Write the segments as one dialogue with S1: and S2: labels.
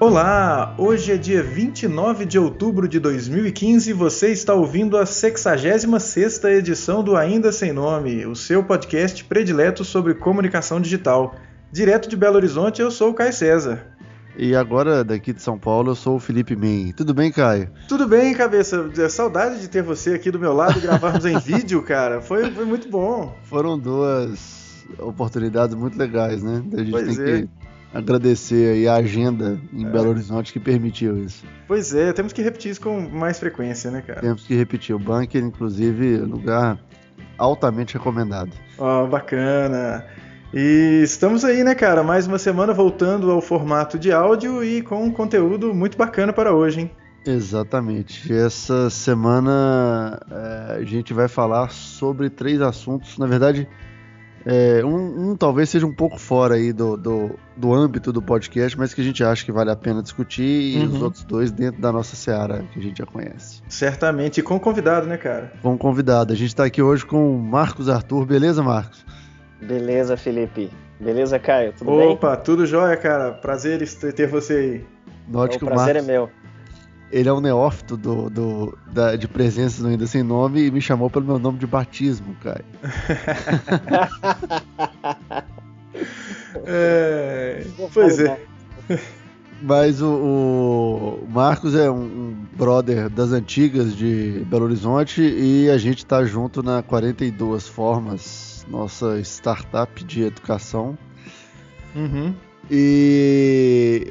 S1: Olá, hoje é dia 29 de outubro de 2015 e você está ouvindo a 66ª edição do Ainda Sem Nome, o seu podcast predileto sobre comunicação digital. Direto de Belo Horizonte, eu sou o Caio César.
S2: E agora, daqui de São Paulo, eu sou o Felipe Men. Tudo bem, Caio?
S1: Tudo bem, cabeça. Saudade de ter você aqui do meu lado e gravarmos em vídeo, cara. Foi muito bom.
S2: Foram duas oportunidades muito legais, né? A gente
S1: Pois
S2: tem que agradecer aí a agenda em Belo Horizonte que permitiu isso.
S1: Pois é, temos que repetir isso com mais frequência, né, cara?
S2: Temos que repetir. O Bunker, inclusive, lugar altamente recomendado.
S1: Ó, bacana. E estamos aí, né, cara? Mais uma semana voltando ao formato de áudio e com um conteúdo muito bacana para hoje, hein?
S2: Exatamente. Essa semana a gente vai falar sobre 3 assuntos. Na verdade, um talvez seja um pouco fora aí do âmbito do podcast, mas que a gente acha que vale a pena discutir, e os outros 2 dentro da nossa seara, que a gente já conhece.
S1: Certamente. E com convidado, né, cara?
S2: Com convidado. A gente está aqui hoje com o Marcos Arthur. Beleza, Marcos?
S3: Beleza, Felipe. Beleza, Caio? Tudo bem?
S1: Opa, tudo jóia, cara. Prazer ter você aí.
S2: Note que
S3: o prazer
S2: Marcos,
S3: é meu.
S2: Ele é um neófito de presença no Ainda Sem Nome e me chamou pelo meu nome de batismo, Caio.
S1: Pois é.
S2: Mas o Marcos é um brother das antigas de Belo Horizonte e a gente tá junto na 42 Formas, nossa startup de educação. E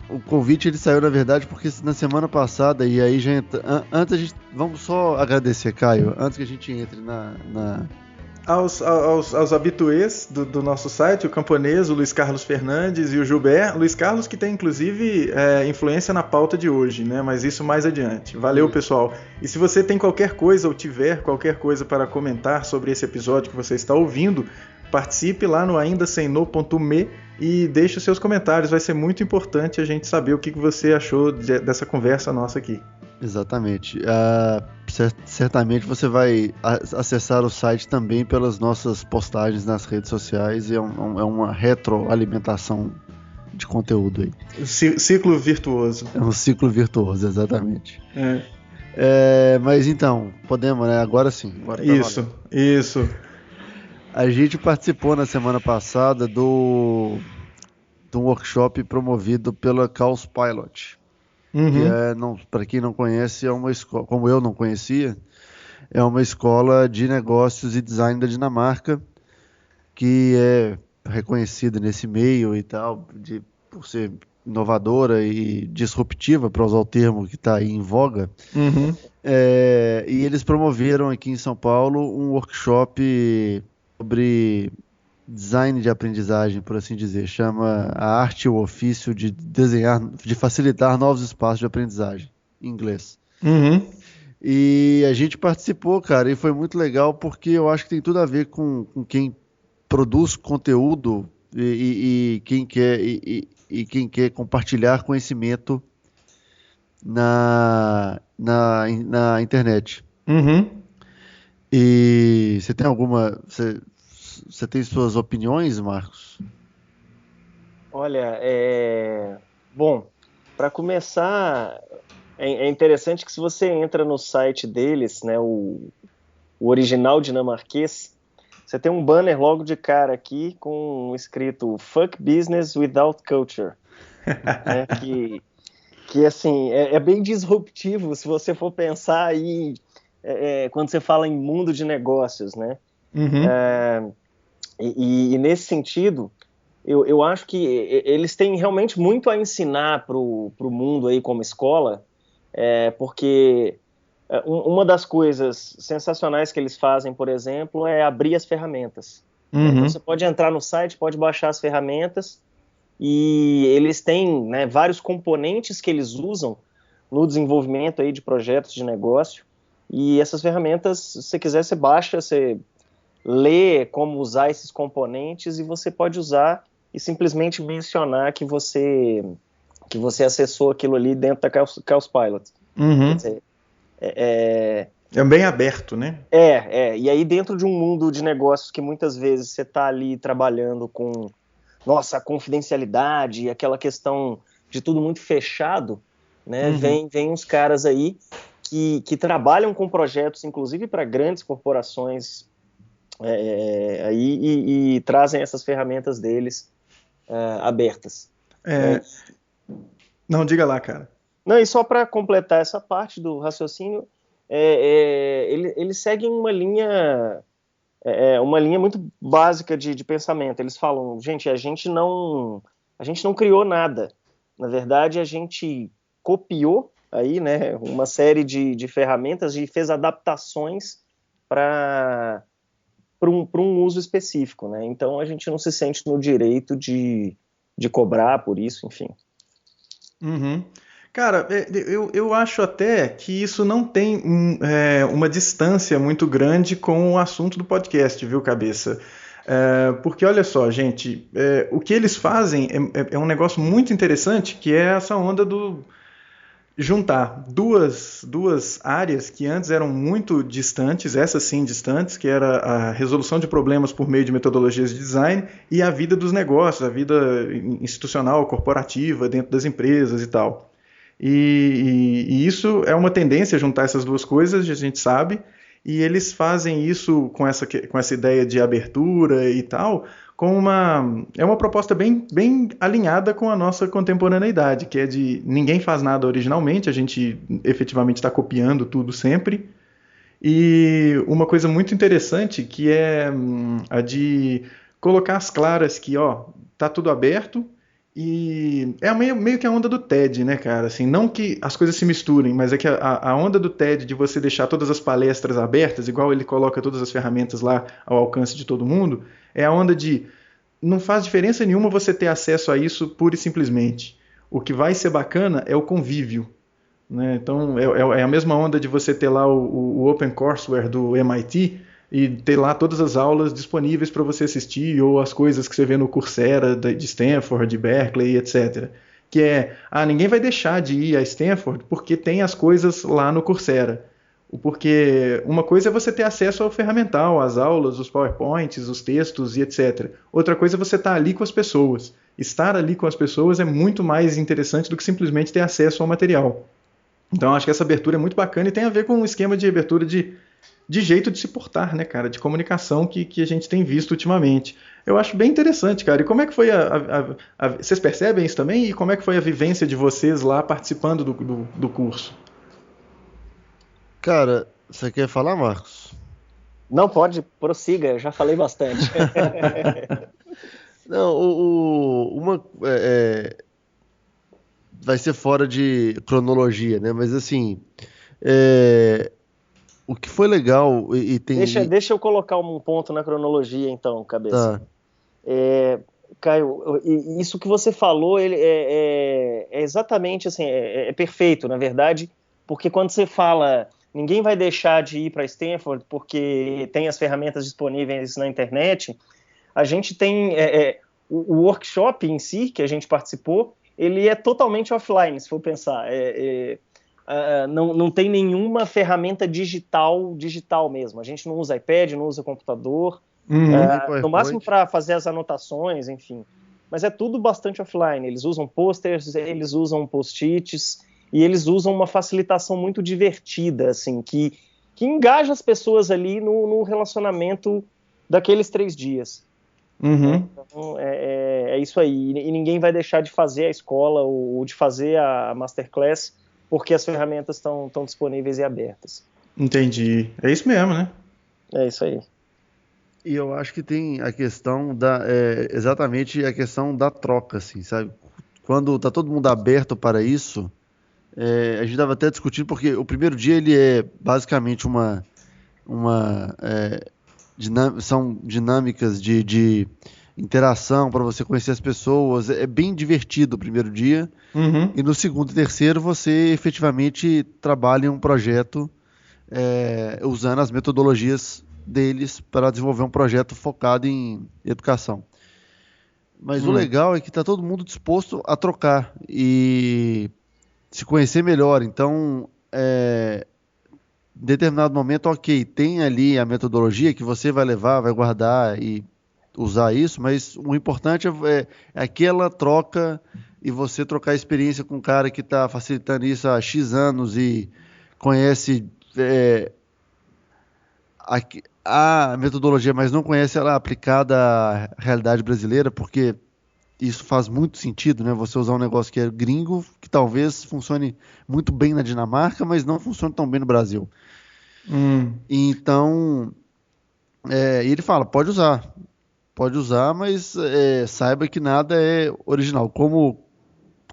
S2: o convite ele saiu, na verdade, porque na semana passada, e aí já entra, antes a gente, vamos só agradecer, Caio, antes que a gente entre
S1: aos habituês do nosso site, o Camponês, o Luiz Carlos Fernandes e o Gilberto. Luiz Carlos que tem inclusive influência na pauta de hoje, né? Mas isso mais adiante. Valeu, pessoal. E se você tem qualquer coisa ou tiver qualquer coisa para comentar sobre esse episódio que você está ouvindo, participe lá no aindasemno.me e deixe os seus comentários. Vai ser muito importante a gente saber o que você achou dessa conversa nossa aqui.
S2: Exatamente. Certamente você vai acessar o site também pelas nossas postagens nas redes sociais e é uma retroalimentação de conteúdo aí.
S1: Ciclo virtuoso.
S2: É um ciclo virtuoso, exatamente. Mas então, podemos, né? Agora sim. Agora tá
S1: Isso.
S2: A gente participou na semana passada de um workshop promovido pela Caos Pilot. Que para quem não conhece, é uma escola, como eu não conhecia, é uma escola de negócios e design da Dinamarca, que é reconhecida nesse meio e tal, por ser inovadora e disruptiva, para usar o termo que está aí em voga. E eles promoveram aqui em São Paulo um workshop sobre design de aprendizagem, por assim dizer. Chama a arte e o ofício de desenhar, de facilitar novos espaços de aprendizagem, em inglês. E a gente participou, cara, e foi muito legal porque eu acho que tem tudo a ver com quem produz conteúdo e quem quer compartilhar conhecimento na internet. E você tem Você tem suas opiniões, Marcos?
S3: Olha, bom, para começar, é interessante que se você entra no site deles, né, o original dinamarquês, você tem um banner logo de cara aqui com escrito Fuck Business Without Culture. Né, que assim, é bem disruptivo se você for pensar aí quando você fala em mundo de negócios, né? E nesse sentido, eu acho que eles têm realmente muito a ensinar para o mundo aí como escola, porque uma das coisas sensacionais que eles fazem, por exemplo, é abrir as ferramentas. Então você pode entrar no site, pode baixar as ferramentas, e eles têm, né, vários componentes que eles usam no desenvolvimento aí de projetos de negócio, e essas ferramentas, se você quiser, você baixa, você lê como usar esses componentes e você pode usar e simplesmente mencionar que você acessou aquilo ali dentro da Chaos Pilot. Quer dizer,
S1: é bem aberto, né?
S3: E aí dentro de um mundo de negócios que muitas vezes você está ali trabalhando com, a confidencialidade, aquela questão de tudo muito fechado, né? Vem uns caras aí que trabalham com projetos, inclusive para grandes corporações, aí, e trazem essas ferramentas deles abertas.
S1: Não, diga lá, cara.
S3: Não, e só para completar essa parte do raciocínio, eles seguem uma linha muito básica de pensamento. Eles falam, gente, a gente não criou nada. Na verdade, a gente copiou aí, né, uma série de ferramentas e fez adaptações para um uso específico, né? Então a gente não se sente no direito de cobrar por isso, enfim.
S1: Cara, eu acho até que isso não tem uma distância muito grande com o assunto do podcast, viu, Cabeça? Porque olha só, gente, o que eles fazem é um negócio muito interessante, que é essa onda do juntar duas áreas que antes eram muito distantes, essas sim distantes, que era a resolução de problemas por meio de metodologias de design e a vida dos negócios, a vida institucional, corporativa, dentro das empresas e tal. E isso é uma tendência, juntar essas duas coisas, a gente sabe, e eles fazem isso com essa ideia de abertura e tal, é uma proposta bem alinhada com a nossa contemporaneidade, que é de ninguém faz nada originalmente, a gente efetivamente está copiando tudo sempre. E uma coisa muito interessante que é a de colocar as claras que, tá tudo aberto, e é meio que a onda do TED, né, cara? Assim, não que as coisas se misturem, mas é que a onda do TED de você deixar todas as palestras abertas, igual ele coloca todas as ferramentas lá ao alcance de todo mundo, é a onda de não faz diferença nenhuma você ter acesso a isso pura e simplesmente. O que vai ser bacana é o convívio, né? Então é a mesma onda de você ter lá o OpenCourseWare do MIT e ter lá todas as aulas disponíveis para você assistir, ou as coisas que você vê no Coursera de Stanford, de Berkeley, etc. Que ninguém vai deixar de ir a Stanford porque tem as coisas lá no Coursera. Porque uma coisa é você ter acesso ao ferramental, às aulas, os PowerPoints, os textos e etc. Outra coisa é você estar ali com as pessoas. Estar ali com as pessoas é muito mais interessante do que simplesmente ter acesso ao material. Então acho que essa abertura é muito bacana e tem a ver com um esquema de abertura de jeito de se portar, né, cara? De comunicação que a gente tem visto ultimamente. Eu acho bem interessante, cara. E como é que foi vocês percebem isso também? E como é que foi a vivência de vocês lá participando do curso?
S2: Cara, você quer falar, Marcos?
S3: Não, pode, prossiga, já falei bastante.
S2: Não, vai ser fora de cronologia, né? Mas assim, o que foi legal e tem...
S3: Deixa eu colocar um ponto na cronologia, então, Cabeça.
S2: Tá.
S3: Caio, isso que você falou é exatamente assim, é perfeito, na verdade, porque quando você fala ninguém vai deixar de ir para Stanford porque tem as ferramentas disponíveis na internet, a gente tem o workshop em si, que a gente participou, ele é totalmente offline, se for pensar. Não tem nenhuma ferramenta digital mesmo. A gente não usa iPad, não usa computador, no máximo para fazer as anotações, enfim. Mas é tudo bastante offline. Eles usam posters, eles usam post-its, e eles usam uma facilitação muito divertida, assim, que engaja as pessoas ali no relacionamento daqueles 3 dias. Então, é isso aí. E ninguém vai deixar de fazer a escola ou de fazer a masterclass porque as ferramentas estão disponíveis e abertas.
S1: Entendi. É isso mesmo, né?
S3: É isso aí.
S2: E eu acho que tem a questão exatamente a questão da troca, assim, sabe? Quando tá todo mundo aberto para isso, a gente estava até discutindo, porque o primeiro dia ele é basicamente são dinâmicas de interação para você conhecer as pessoas. É bem divertido o primeiro dia. E no segundo e terceiro você efetivamente trabalha em um projeto usando as metodologias deles para desenvolver um projeto focado em educação. Mas o legal é que está todo mundo disposto a trocar e se conhecer melhor. Então, em determinado momento, ok, tem ali a metodologia que você vai levar, vai guardar e usar isso, mas o importante é aquela troca e você trocar experiência com um cara que está facilitando isso há X anos e conhece a metodologia, mas não conhece ela aplicada à realidade brasileira, porque isso faz muito sentido, né? Você usar um negócio que é gringo, que talvez funcione muito bem na Dinamarca, mas não funcione tão bem no Brasil. Então, ele fala, pode usar, mas saiba que nada é original. Como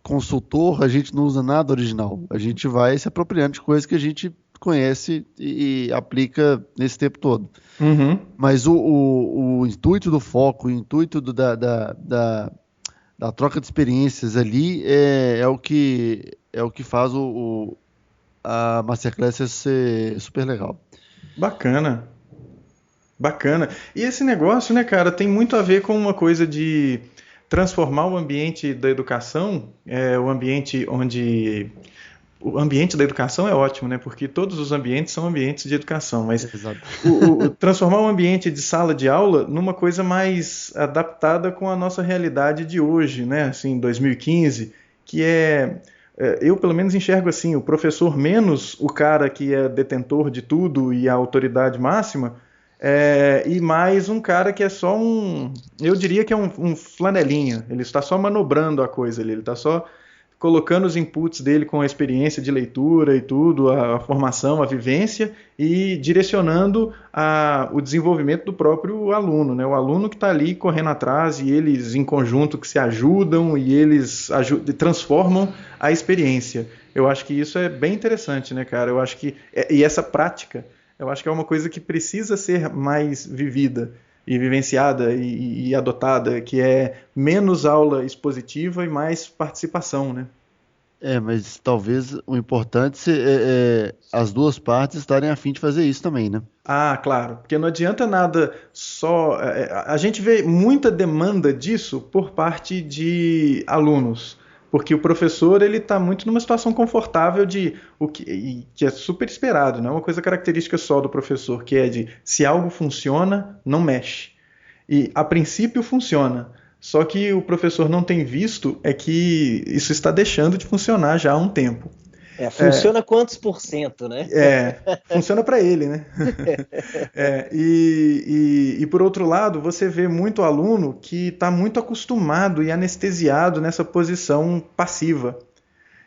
S2: consultor, a gente não usa nada original. A gente vai se apropriando de coisas que a gente conhece e aplica nesse tempo todo. Mas o intuito do foco, o intuito da troca de experiências ali é o que faz a Masterclass ser super legal.
S1: Bacana. E esse negócio, né, cara, tem muito a ver com uma coisa de transformar o ambiente da educação, o ambiente da educação é ótimo, né? Porque todos os ambientes são ambientes de educação, mas transformar o ambiente de sala de aula numa coisa mais adaptada com a nossa realidade de hoje, né? Assim, 2015, que eu pelo menos enxergo assim, o professor menos o cara que é detentor de tudo e a autoridade máxima, e mais um cara que é só eu diria que é um flanelinha, ele está só manobrando a coisa ali, ele está só colocando os inputs dele com a experiência de leitura e tudo, a formação, a vivência, e direcionando o desenvolvimento do próprio aluno, né? O aluno que está ali correndo atrás e eles em conjunto que se ajudam e eles transformam a experiência. Eu acho que isso é bem interessante, né, cara? Eu acho que e essa prática, eu acho que é uma coisa que precisa ser mais vivida e vivenciada e adotada, que é menos aula expositiva e mais participação, né?
S2: Mas talvez o importante é as duas partes estarem a fim de fazer isso também, né?
S1: Ah, claro, porque não adianta nada só... a gente vê muita demanda disso por parte de alunos, porque o professor ele está muito numa situação confortável que é super esperado, não é uma coisa característica só do professor, que é de se algo funciona, não mexe. E a princípio funciona, só que o professor não tem visto que isso está deixando de funcionar já há um tempo.
S3: Funciona quantos por cento, né?
S1: Funciona para ele, né? E por outro lado, você vê muito aluno que está muito acostumado e anestesiado nessa posição passiva.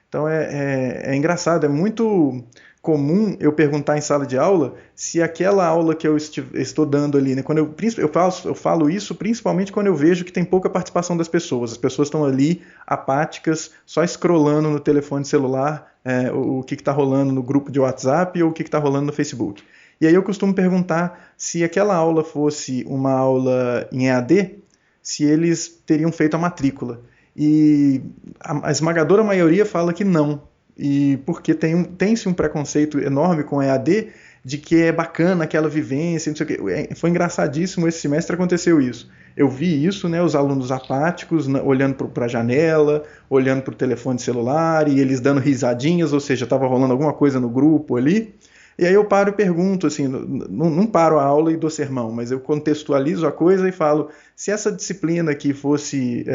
S1: Então é engraçado, é muito comum eu perguntar em sala de aula se aquela aula que eu estou dando ali, né, quando eu falo isso principalmente quando eu vejo que tem pouca participação das pessoas. As pessoas estão ali apáticas, só scrollando no telefone celular o que está rolando no grupo de WhatsApp ou o que está rolando no Facebook. E aí eu costumo perguntar se aquela aula fosse uma aula em EAD, se eles teriam feito a matrícula. E a esmagadora maioria fala que não, e porque tem-se um preconceito enorme com EAD de que é bacana aquela vivência, não sei o quê. Foi engraçadíssimo, esse semestre aconteceu isso. Eu vi isso, né, os alunos apáticos, olhando para a janela, olhando para o telefone celular, e eles dando risadinhas, ou seja, estava rolando alguma coisa no grupo ali. E aí eu paro e pergunto, assim, não paro a aula e dou sermão, mas eu contextualizo a coisa e falo, se essa disciplina aqui fosse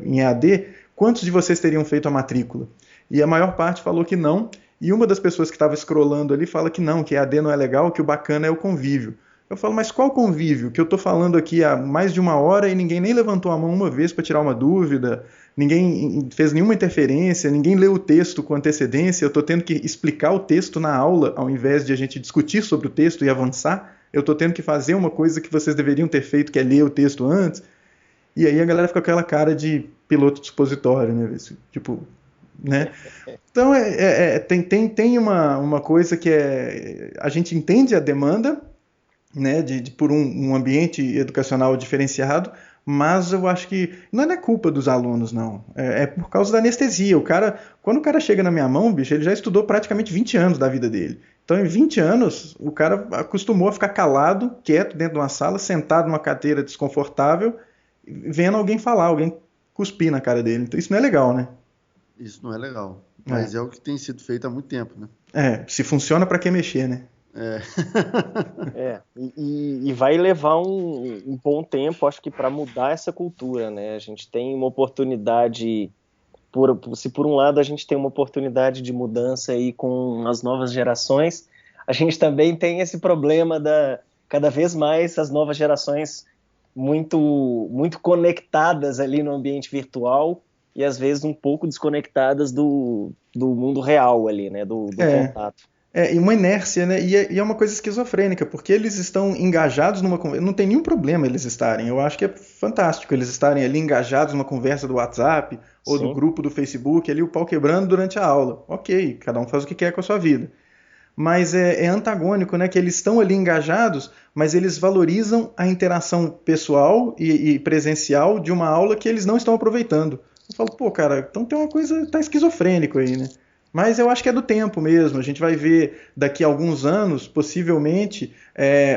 S1: em EAD, quantos de vocês teriam feito a matrícula? E a maior parte falou que não, e uma das pessoas que estava scrollando ali fala que não, que EAD não é legal, que o bacana é o convívio. Eu falo, mas qual convívio? Que eu estou falando aqui há mais de uma hora e ninguém nem levantou a mão uma vez para tirar uma dúvida, ninguém fez nenhuma interferência, ninguém leu o texto com antecedência, eu estou tendo que explicar o texto na aula, ao invés de a gente discutir sobre o texto e avançar, eu estou tendo que fazer uma coisa que vocês deveriam ter feito, que é ler o texto antes. E aí a galera fica com aquela cara de piloto de supositório, né? Tipo, né? Então tem uma coisa que a gente entende a demanda, né, por um ambiente educacional diferenciado, mas eu acho que não é culpa dos alunos, não. É por causa da anestesia. Quando o cara chega na minha mão, bicho, ele já estudou praticamente 20 anos da vida dele. Então, em 20 anos, o cara acostumou a ficar calado, quieto, dentro de uma sala, sentado numa cadeira desconfortável, vendo alguém falar, alguém cuspir na cara dele. Então, isso não é legal, né?
S2: Isso não é legal. Mas é o que tem sido feito há muito tempo, né?
S1: Se funciona, para que mexer, né?
S3: E vai levar um bom tempo, acho que, para mudar essa cultura, né? A gente tem uma oportunidade se por um lado a gente tem uma oportunidade de mudança aí com as novas gerações, a gente também tem esse problema cada vez mais as novas gerações muito, muito conectadas ali no ambiente virtual e às vezes um pouco desconectadas do mundo real ali, né, do contato.
S1: E uma inércia, né? E é uma coisa esquizofrênica, porque eles estão engajados numa conversa. Não tem nenhum problema eles estarem. Eu acho que é fantástico eles estarem ali engajados numa conversa do WhatsApp ou do grupo do Facebook, ali o pau quebrando durante a aula. Ok, cada um faz o que quer com a sua vida. Mas é antagônico, né? Que eles estão ali engajados, mas eles valorizam a interação pessoal e presencial de uma aula que eles não estão aproveitando. Eu falo, pô, cara, então tem uma coisa, tá esquizofrênico aí, né? Mas eu acho que é do tempo mesmo. A gente vai ver daqui a alguns anos, possivelmente,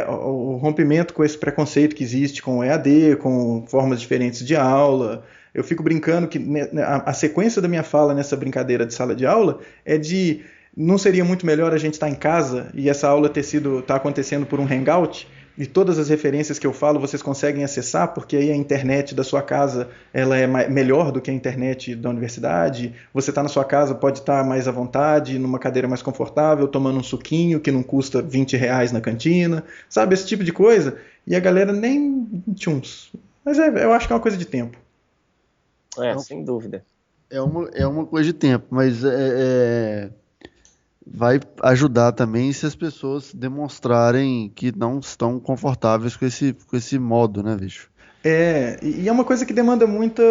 S1: o rompimento com esse preconceito que existe com o EAD, com formas diferentes de aula. Eu fico brincando que a sequência da minha fala nessa brincadeira de sala de aula é de não seria muito melhor a gente estar em casa e essa aula tá acontecendo por um hangout? E todas as referências que eu falo vocês conseguem acessar, porque aí a internet da sua casa ela é melhor do que a internet da universidade. Você está na sua casa, pode estar mais à vontade, numa cadeira mais confortável, tomando um suquinho que não custa R$20 na cantina, sabe? Esse tipo de coisa. E a galera nem tchuns. Mas eu acho que é uma coisa de tempo.
S3: Sem dúvida.
S2: É uma coisa de tempo, mas vai ajudar também se as pessoas demonstrarem que não estão confortáveis com esse modo, né, bicho?
S1: E é uma coisa que demanda muita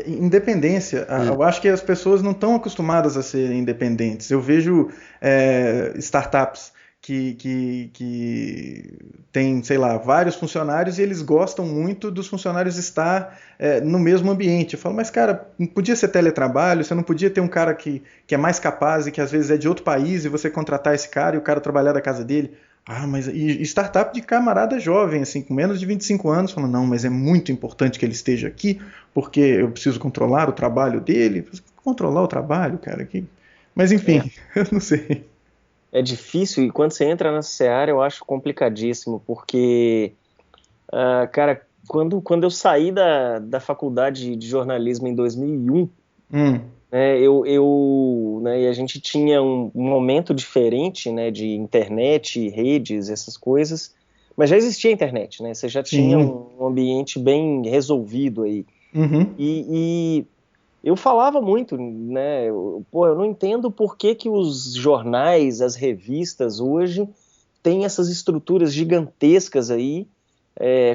S1: independência. Eu acho que as pessoas não estão acostumadas a ser independentes. Eu vejo startups que tem, sei lá, vários funcionários e eles gostam muito dos funcionários estar no mesmo ambiente. Eu falo, mas cara, não podia ser teletrabalho, você não podia ter um cara que é mais capaz e que às vezes é de outro país e você contratar esse cara e o cara trabalhar da casa dele. Mas e startup de camarada jovem, assim, com menos de 25 anos, falando, não, mas é muito importante que ele esteja aqui, porque eu preciso controlar o trabalho dele. Controlar o trabalho, cara, mas enfim, eu não sei.
S3: É difícil, e quando você entra nessa seara eu acho complicadíssimo, porque, cara, quando eu saí da faculdade de jornalismo em 2001, né, e a gente tinha um momento diferente, né, de internet, redes, essas coisas, mas já existia a internet, né, você já tinha um ambiente bem resolvido aí. E eu falava muito, né, eu não entendo por que os jornais, as revistas hoje têm essas estruturas gigantescas aí,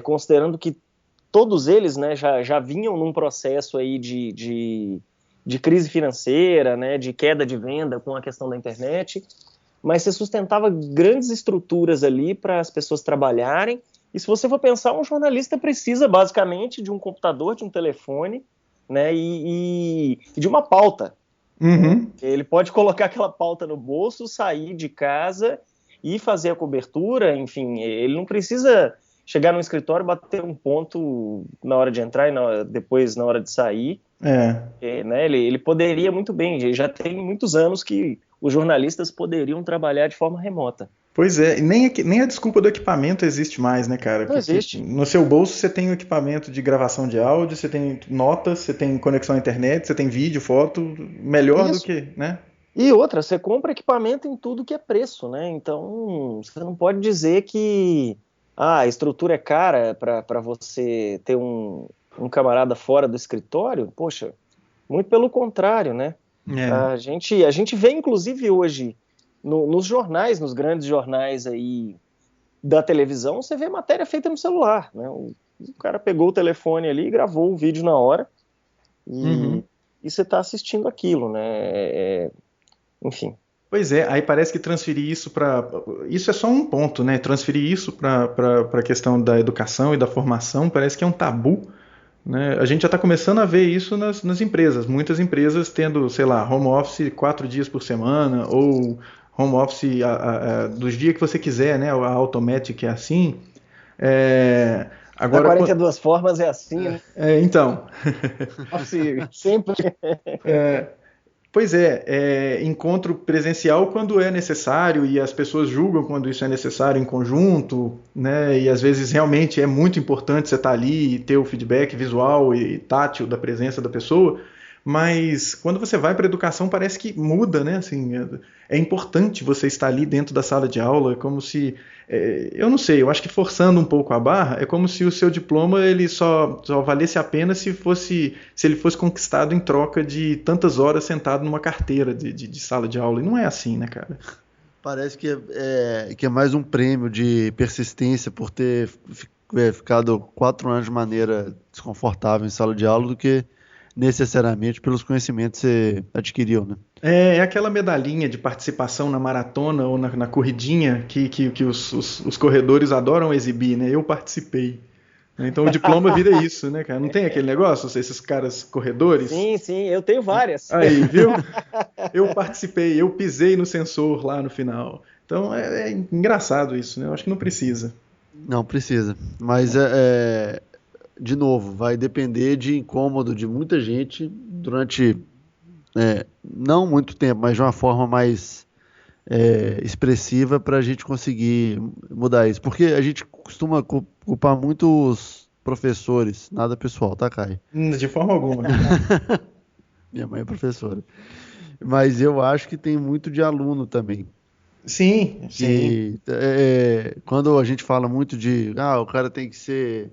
S3: considerando que todos eles, né, já vinham num processo aí de crise financeira, né, de queda de venda com a questão da internet, mas você sustentava grandes estruturas ali para as pessoas trabalharem, e se você for pensar, um jornalista precisa basicamente de um computador, de um telefone, né, e de uma pauta. Ele pode colocar aquela pauta no bolso, sair de casa e fazer a cobertura, enfim, ele não precisa chegar no escritório, bater um ponto na hora de entrar e depois na hora de sair. Né, ele poderia muito bem, já tem muitos anos que os jornalistas poderiam trabalhar de forma remota.
S1: Pois é, e nem a desculpa do equipamento existe mais, né, cara?
S3: Não existe.
S1: No seu bolso você tem o equipamento de gravação de áudio, você tem notas, você tem conexão à internet, você tem vídeo, foto, melhor do que, né?
S3: E outra, você compra equipamento em tudo que é preço, né? Então, você não pode dizer que a estrutura é cara para você ter um camarada fora do escritório. Poxa, muito pelo contrário, né? A gente vê, inclusive, hoje, nos jornais, nos grandes jornais aí da televisão, você vê matéria feita no celular, né? O cara pegou o telefone ali, gravou o vídeo na hora e você está assistindo aquilo, né? Enfim.
S1: Pois é, aí parece que transferir isso para... Isso é só um ponto, né? Transferir isso para a questão da educação e da formação parece que é um tabu, né? A gente já está começando a ver isso nas empresas. Muitas empresas tendo, sei lá, home office 4 dias por semana ou home office dos dias que você quiser, né? A Automatic é assim.
S3: Agora, 42 formas é assim, né?
S1: Então.
S3: Sempre.
S1: Pois encontro presencial quando é necessário e as pessoas julgam quando isso é necessário em conjunto, né? E às vezes realmente é muito importante você estar ali e ter o feedback visual e tátil da presença da pessoa, mas quando você vai para a educação parece que muda, né? Assim, é importante você estar ali dentro da sala de aula, é como se, eu não sei, eu acho que forçando um pouco a barra, é como se o seu diploma ele só valesse a pena se ele fosse conquistado em troca de tantas horas sentado numa carteira de sala de aula, e não é assim, né, cara?
S2: Parece que é mais um prêmio de persistência por ter ficado 4 anos de maneira desconfortável em sala de aula do que necessariamente pelos conhecimentos que você adquiriu, né?
S1: É aquela medalhinha de participação na maratona ou na corridinha que os corredores adoram exibir, né? Eu participei. Então o diploma vira isso, né, cara? Não tem aquele negócio, esses caras corredores?
S3: Sim, eu tenho várias.
S1: Aí, viu? Eu participei, eu pisei no sensor lá no final. Então é engraçado isso, né? Eu acho que não precisa.
S2: Não precisa. Mas, de novo, vai depender de incômodo de muita gente durante não muito tempo, mas de uma forma mais expressiva para a gente conseguir mudar isso. Porque a gente costuma culpar muito os professores, nada pessoal, tá, Caio?
S1: De forma alguma.
S2: Minha mãe é professora. Mas eu acho que tem muito de aluno também.
S1: Sim.
S2: Quando a gente fala muito de o cara tem que ser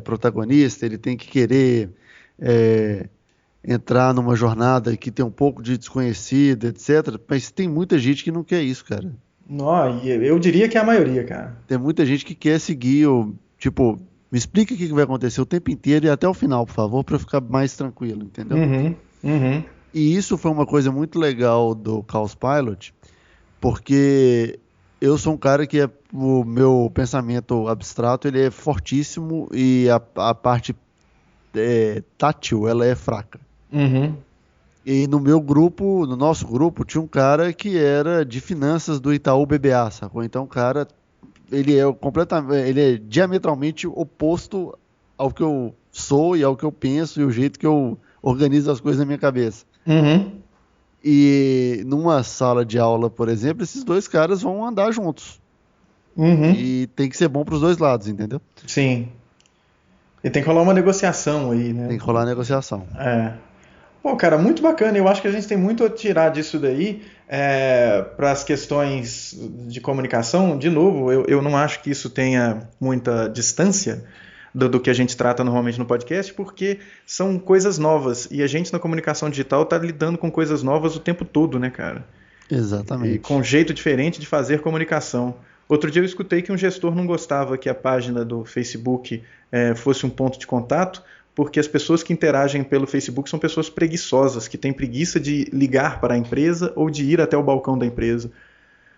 S2: protagonista, ele tem que querer entrar numa jornada que tem um pouco de desconhecido, etc. Mas tem muita gente que não quer isso, cara.
S1: Não, eu diria que é a maioria, cara.
S2: Tem muita gente que quer seguir tipo, me explica o que vai acontecer o tempo inteiro e até o final, por favor, para eu ficar mais tranquilo, entendeu?
S1: Uhum.
S2: E isso foi uma coisa muito legal do Caos Pilot, porque eu sou um cara que o meu pensamento abstrato ele é fortíssimo e a parte tátil ela é fraca.
S1: Uhum.
S2: E no nosso grupo, tinha um cara que era de finanças do Itaú BBA, sacou? Então o cara, ele é diametralmente oposto ao que eu sou e ao que eu penso e o jeito que eu organizo as coisas na minha cabeça.
S1: Uhum.
S2: E numa sala de aula, por exemplo, esses dois caras vão andar juntos.
S1: Uhum.
S2: E tem que ser bom para os dois lados, entendeu?
S1: Sim. E tem que rolar uma negociação aí, né?
S2: Tem que rolar a negociação.
S1: Pô, cara, muito bacana. Eu acho que a gente tem muito a tirar disso daí para as questões de comunicação. De novo, eu não acho que isso tenha muita distância do que a gente trata normalmente no podcast, porque são coisas novas. E a gente na comunicação digital está lidando com coisas novas o tempo todo, né, cara?
S2: Exatamente.
S1: E com um jeito diferente de fazer comunicação. Outro dia eu escutei que um gestor não gostava que a página do Facebook fosse um ponto de contato, porque as pessoas que interagem pelo Facebook são pessoas preguiçosas, que têm preguiça de ligar para a empresa ou de ir até o balcão da empresa.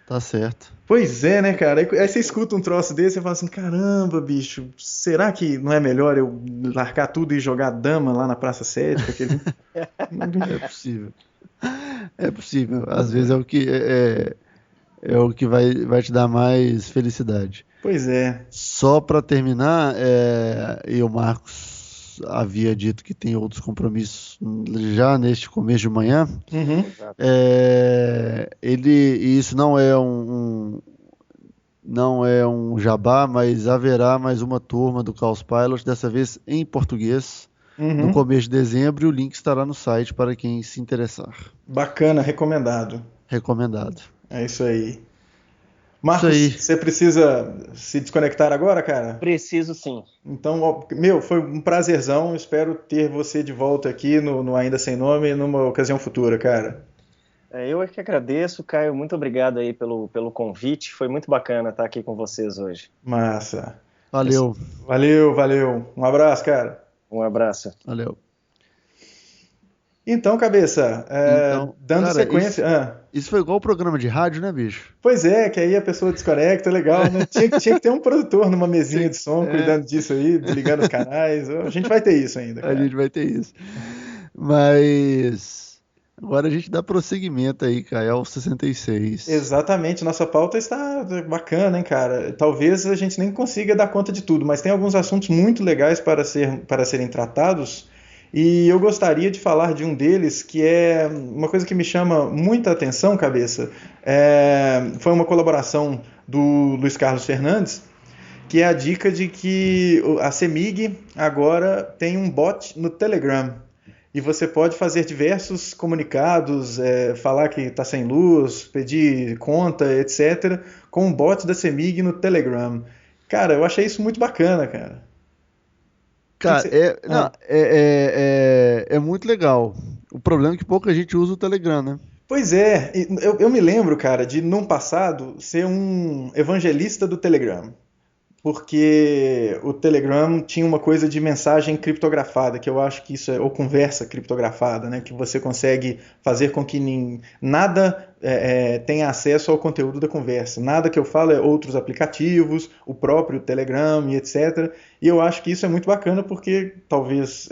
S2: Tá certo.
S1: Pois é, né, cara? Aí você escuta um troço desse e fala assim, caramba, bicho, será que não é melhor eu largar tudo e jogar dama lá na Praça 7? Aquele...
S2: É possível. É possível. Às vezes é o que vai te dar mais felicidade.
S1: Pois é.
S2: Só para terminar, o Marcos havia dito que tem outros compromissos já neste começo de manhã.
S1: Uhum.
S2: E isso não é um jabá, mas haverá mais uma turma do Caos Pilot, dessa vez em português, no começo de dezembro, e o link estará no site para quem se interessar.
S1: Bacana, recomendado.
S2: Recomendado.
S1: É isso aí. Marcos, você precisa se desconectar agora, cara?
S3: Preciso sim.
S1: Então, foi um prazerzão. Espero ter você de volta aqui no Ainda Sem Nome numa ocasião futura, cara.
S3: Eu é que agradeço, Caio. Muito obrigado aí pelo convite. Foi muito bacana estar aqui com vocês hoje.
S1: Massa.
S2: Valeu.
S1: Valeu. Um abraço, cara.
S3: Um abraço.
S2: Valeu.
S1: Então, cabeça, dando
S2: cara,
S1: sequência...
S2: Isso foi igual o programa de rádio, né, bicho?
S1: Pois é, que aí a pessoa desconecta, legal, né? Tinha que ter um produtor numa mesinha de som cuidando disso aí, desligando os canais. A gente vai ter isso ainda, cara.
S2: A gente vai ter isso. Mas agora a gente dá prosseguimento aí, Caio, ao 66.
S1: Exatamente, nossa pauta está bacana, hein, cara? Talvez a gente nem consiga dar conta de tudo, mas tem alguns assuntos muito legais para serem tratados. E eu gostaria de falar de um deles, que é uma coisa que me chama muita atenção, cabeça. Foi uma colaboração do Luiz Carlos Fernandes, que é a dica de que a CEMIG agora tem um bot no Telegram. e você pode fazer diversos comunicados, falar que está sem luz, pedir conta, etc., com um bot da CEMIG no Telegram. Cara, eu achei isso muito bacana, cara.
S2: Cara, não, é muito legal. O problema é que pouca gente usa o Telegram, né?
S1: Pois é, eu me lembro, cara, de num passado ser um evangelista do Telegram. Porque o Telegram tinha uma coisa de mensagem criptografada, que eu acho que isso ou conversa criptografada, né? Que você consegue fazer com que nada tenha acesso ao conteúdo da conversa. Nada que eu falo é outros aplicativos, o próprio Telegram e etc. E eu acho que isso é muito bacana porque talvez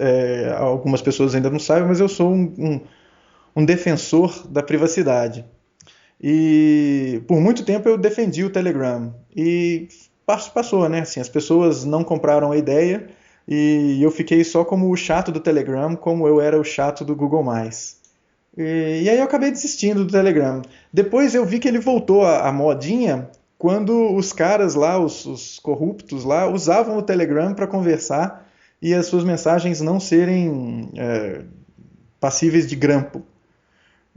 S1: algumas pessoas ainda não saibam, mas eu sou um defensor da privacidade. E por muito tempo eu defendi o Telegram. E passou, né? Assim, as pessoas não compraram a ideia e eu fiquei só como o chato do Telegram, como eu era o chato do Google+. E aí eu acabei desistindo do Telegram. Depois eu vi que ele voltou à modinha quando os caras lá, os corruptos lá, usavam o Telegram para conversar e as suas mensagens não serem passíveis de grampo.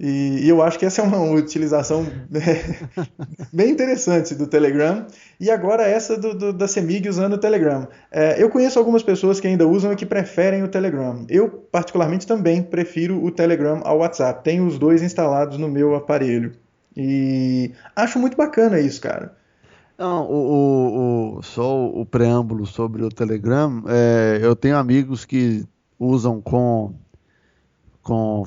S1: E eu acho que essa é uma utilização bem interessante do Telegram. E agora essa da CEMIG usando o Telegram. Eu conheço algumas pessoas que ainda usam e que preferem o Telegram. Eu, particularmente, também prefiro o Telegram ao WhatsApp. Tenho os dois instalados no meu aparelho. E acho muito bacana isso, cara.
S2: Não, só o preâmbulo sobre o Telegram. Eu tenho amigos que usam com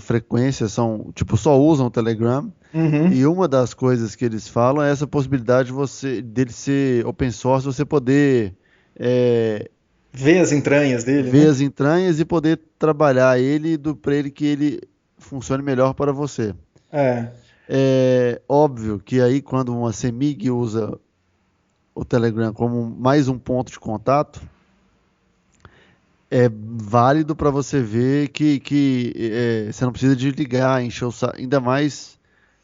S2: frequência, só usam o Telegram.
S1: Uhum.
S2: E uma das coisas que eles falam é essa possibilidade dele ser open source, você poder
S1: ver as entranhas dele,
S2: ver
S1: né?
S2: as entranhas e poder trabalhar ele para ele que ele funcione melhor para você. É óbvio que aí quando uma CEMIG usa o Telegram como mais um ponto de contato, é válido para você ver que você não precisa de ligar, encher o saco, ainda mais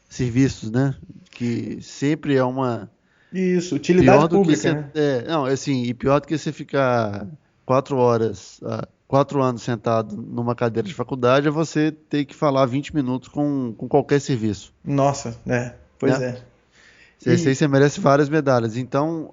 S2: serviços, né? Que sempre é uma
S1: Isso, utilidade
S2: pior do que
S1: pública,
S2: você,
S1: né?
S2: não, assim, e pior do que você ficar 4 anos sentado numa cadeira de faculdade, é você ter que falar 20 minutos com qualquer serviço,
S1: Nossa, pois
S2: né?
S1: é.
S2: Esse aí você merece várias medalhas. Então,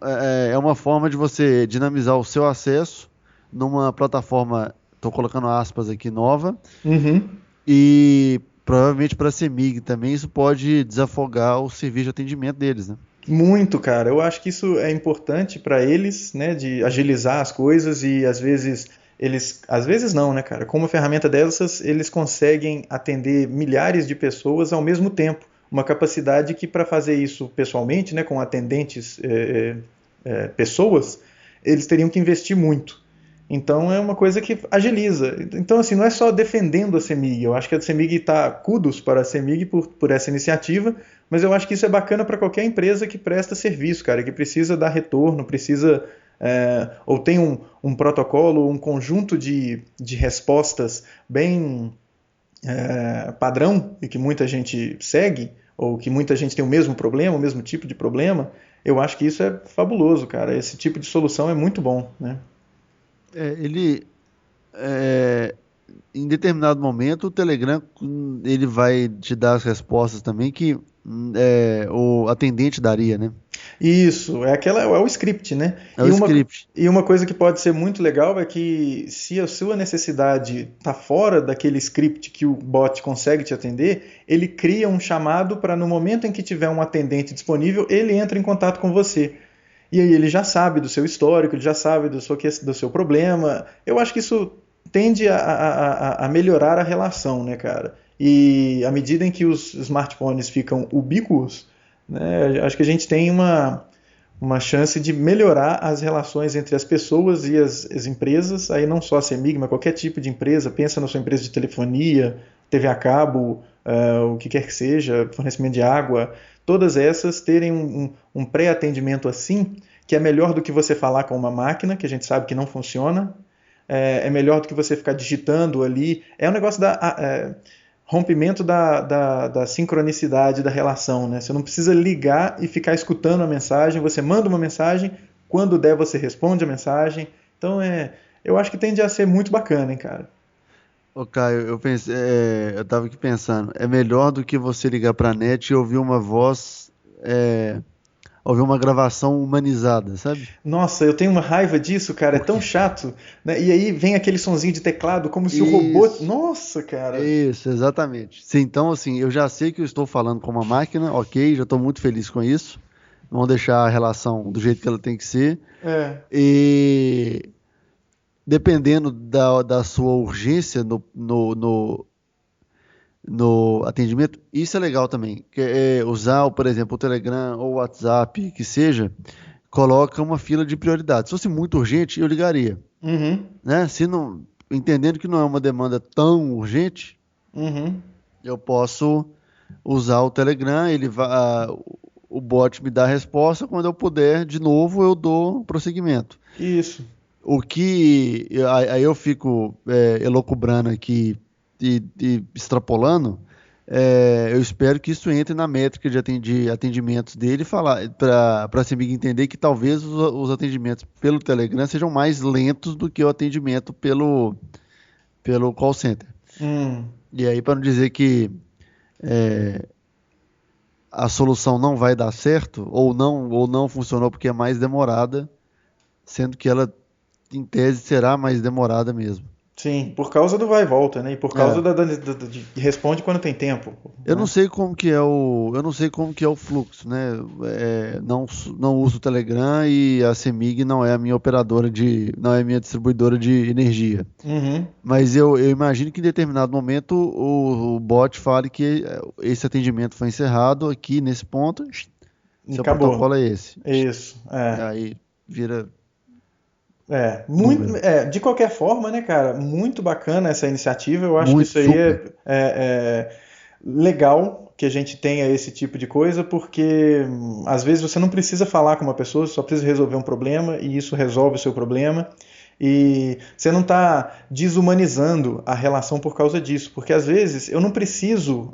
S2: é uma forma de você dinamizar o seu acesso numa plataforma, estou colocando aspas aqui, nova,
S1: Uhum.
S2: e provavelmente para a CEMIG também isso pode desafogar o serviço de atendimento deles, né?
S1: Muito, cara. Eu acho que isso é importante para eles, né, de agilizar as coisas e às vezes não, né, cara? Com uma ferramenta dessas, eles conseguem atender milhares de pessoas ao mesmo tempo. Uma capacidade que para fazer isso pessoalmente, né, com atendentes pessoas, eles teriam que investir muito. Então é uma coisa que agiliza. Então, assim, não é só defendendo a CEMIG. Eu acho que a CEMIG está kudos para a CEMIG por essa iniciativa, mas eu acho que isso é bacana para qualquer empresa que presta serviço, cara, que precisa dar retorno, precisa ou tem um protocolo, um conjunto de respostas bem padrão e que muita gente segue, ou que muita gente tem o mesmo problema, o mesmo tipo de problema. Eu acho que isso é fabuloso, cara. Esse tipo de solução é muito bom, né?
S2: Ele, em determinado momento, o Telegram ele vai te dar as respostas também que o atendente daria, né?
S1: Isso, é o script, né?
S2: É o script.
S1: E uma coisa que pode ser muito legal é que se a sua necessidade está fora daquele script que o bot consegue te atender, ele cria um chamado para no momento em que tiver um atendente disponível, ele entra em contato com você. E aí ele já sabe do seu histórico, ele já sabe do seu problema. Eu acho que isso tende a melhorar a relação, né, cara? E à medida em que os smartphones ficam ubíquos, né, acho que a gente tem uma chance de melhorar as relações entre as pessoas e as empresas, aí não só a CEMIG, mas qualquer tipo de empresa, pensa na sua empresa de telefonia, TV a cabo, o que quer que seja, fornecimento de água, todas essas terem um pré-atendimento assim, que é melhor do que você falar com uma máquina, que a gente sabe que não funciona, é melhor do que você ficar digitando ali, é um negócio rompimento da sincronicidade da relação, né? Você não precisa ligar e ficar escutando a mensagem, você manda uma mensagem, quando der você responde a mensagem. Então eu acho que tende a ser muito bacana, hein, cara.
S2: Ô, Caio, eu tava aqui pensando, é melhor do que você ligar pra net e ouvir uma voz, ouvir uma gravação humanizada, sabe?
S1: Nossa, eu tenho uma raiva disso, cara, é tão
S2: Porque
S1: chato, né? E aí vem aquele sonzinho de teclado, como se o robô.
S2: isso,
S1: Nossa, cara.
S2: isso, exatamente. Sim, então, assim, eu já sei que eu estou falando com uma máquina, ok, já estou muito feliz com isso. Vamos deixar a relação do jeito que ela tem que ser.
S1: É.
S2: E dependendo da sua urgência no atendimento, isso é legal também. Que é usar, por exemplo, o Telegram ou o WhatsApp, que seja, coloca uma fila de prioridade. Se fosse muito urgente, eu ligaria,
S1: Uhum.
S2: né? Se não, entendendo que não é uma demanda tão urgente,
S1: Uhum.
S2: eu posso usar o Telegram, o bot me dá a resposta, quando eu puder, de novo, eu dou prosseguimento.
S1: Isso.
S2: O que aí eu fico elocubrando aqui e extrapolando, eu espero que isso entre na métrica de atendimentos dele, falar para a CEMIG entender que talvez os atendimentos pelo Telegram sejam mais lentos do que o atendimento pelo call center. E aí, para não dizer que a solução não vai dar certo ou não funcionou porque é mais demorada, sendo que ela em tese será mais demorada mesmo.
S1: Sim, por causa do vai e volta, né? E por causa
S2: É.
S1: de responde quando tem tempo,
S2: Eu não
S1: né?
S2: sei como que é eu não sei como que é o fluxo, né? Não uso o Telegram e a CEMIG não é a minha não é a minha distribuidora de energia.
S1: Uhum.
S2: Mas eu imagino que em determinado momento o bot fale que esse atendimento foi encerrado aqui nesse ponto,
S1: E
S2: seu protocolo
S1: acabou.
S2: é esse.
S1: Isso,
S2: E aí vira
S1: muito,
S2: número.
S1: de qualquer forma, né, cara, muito bacana essa iniciativa. Eu acho que
S2: Muito
S1: isso aí
S2: super.
S1: é legal que a gente tenha esse tipo de coisa, porque às vezes você não precisa falar com uma pessoa, você só precisa resolver um problema e isso resolve o seu problema. E você não está desumanizando a relação por causa disso, porque às vezes eu não preciso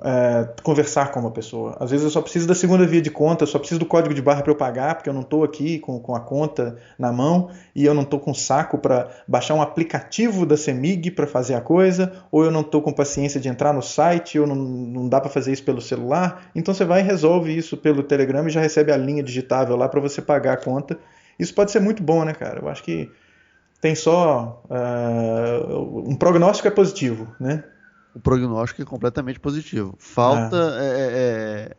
S1: conversar com uma pessoa, às vezes eu só preciso da segunda via de conta, eu só preciso do código de barra para eu pagar, porque eu não estou aqui com a conta na mão e eu não estou com saco para baixar um aplicativo da CEMIG para fazer a coisa, ou eu não estou com paciência de entrar no site, ou não dá para fazer isso pelo celular. Então você vai e resolve isso pelo Telegram e já recebe a linha digitável lá para você pagar a conta. Isso pode ser muito bom, né, cara? Eu acho que tem só um prognóstico é positivo, né?
S2: O prognóstico é completamente positivo.
S1: Ah,
S2: Falta é,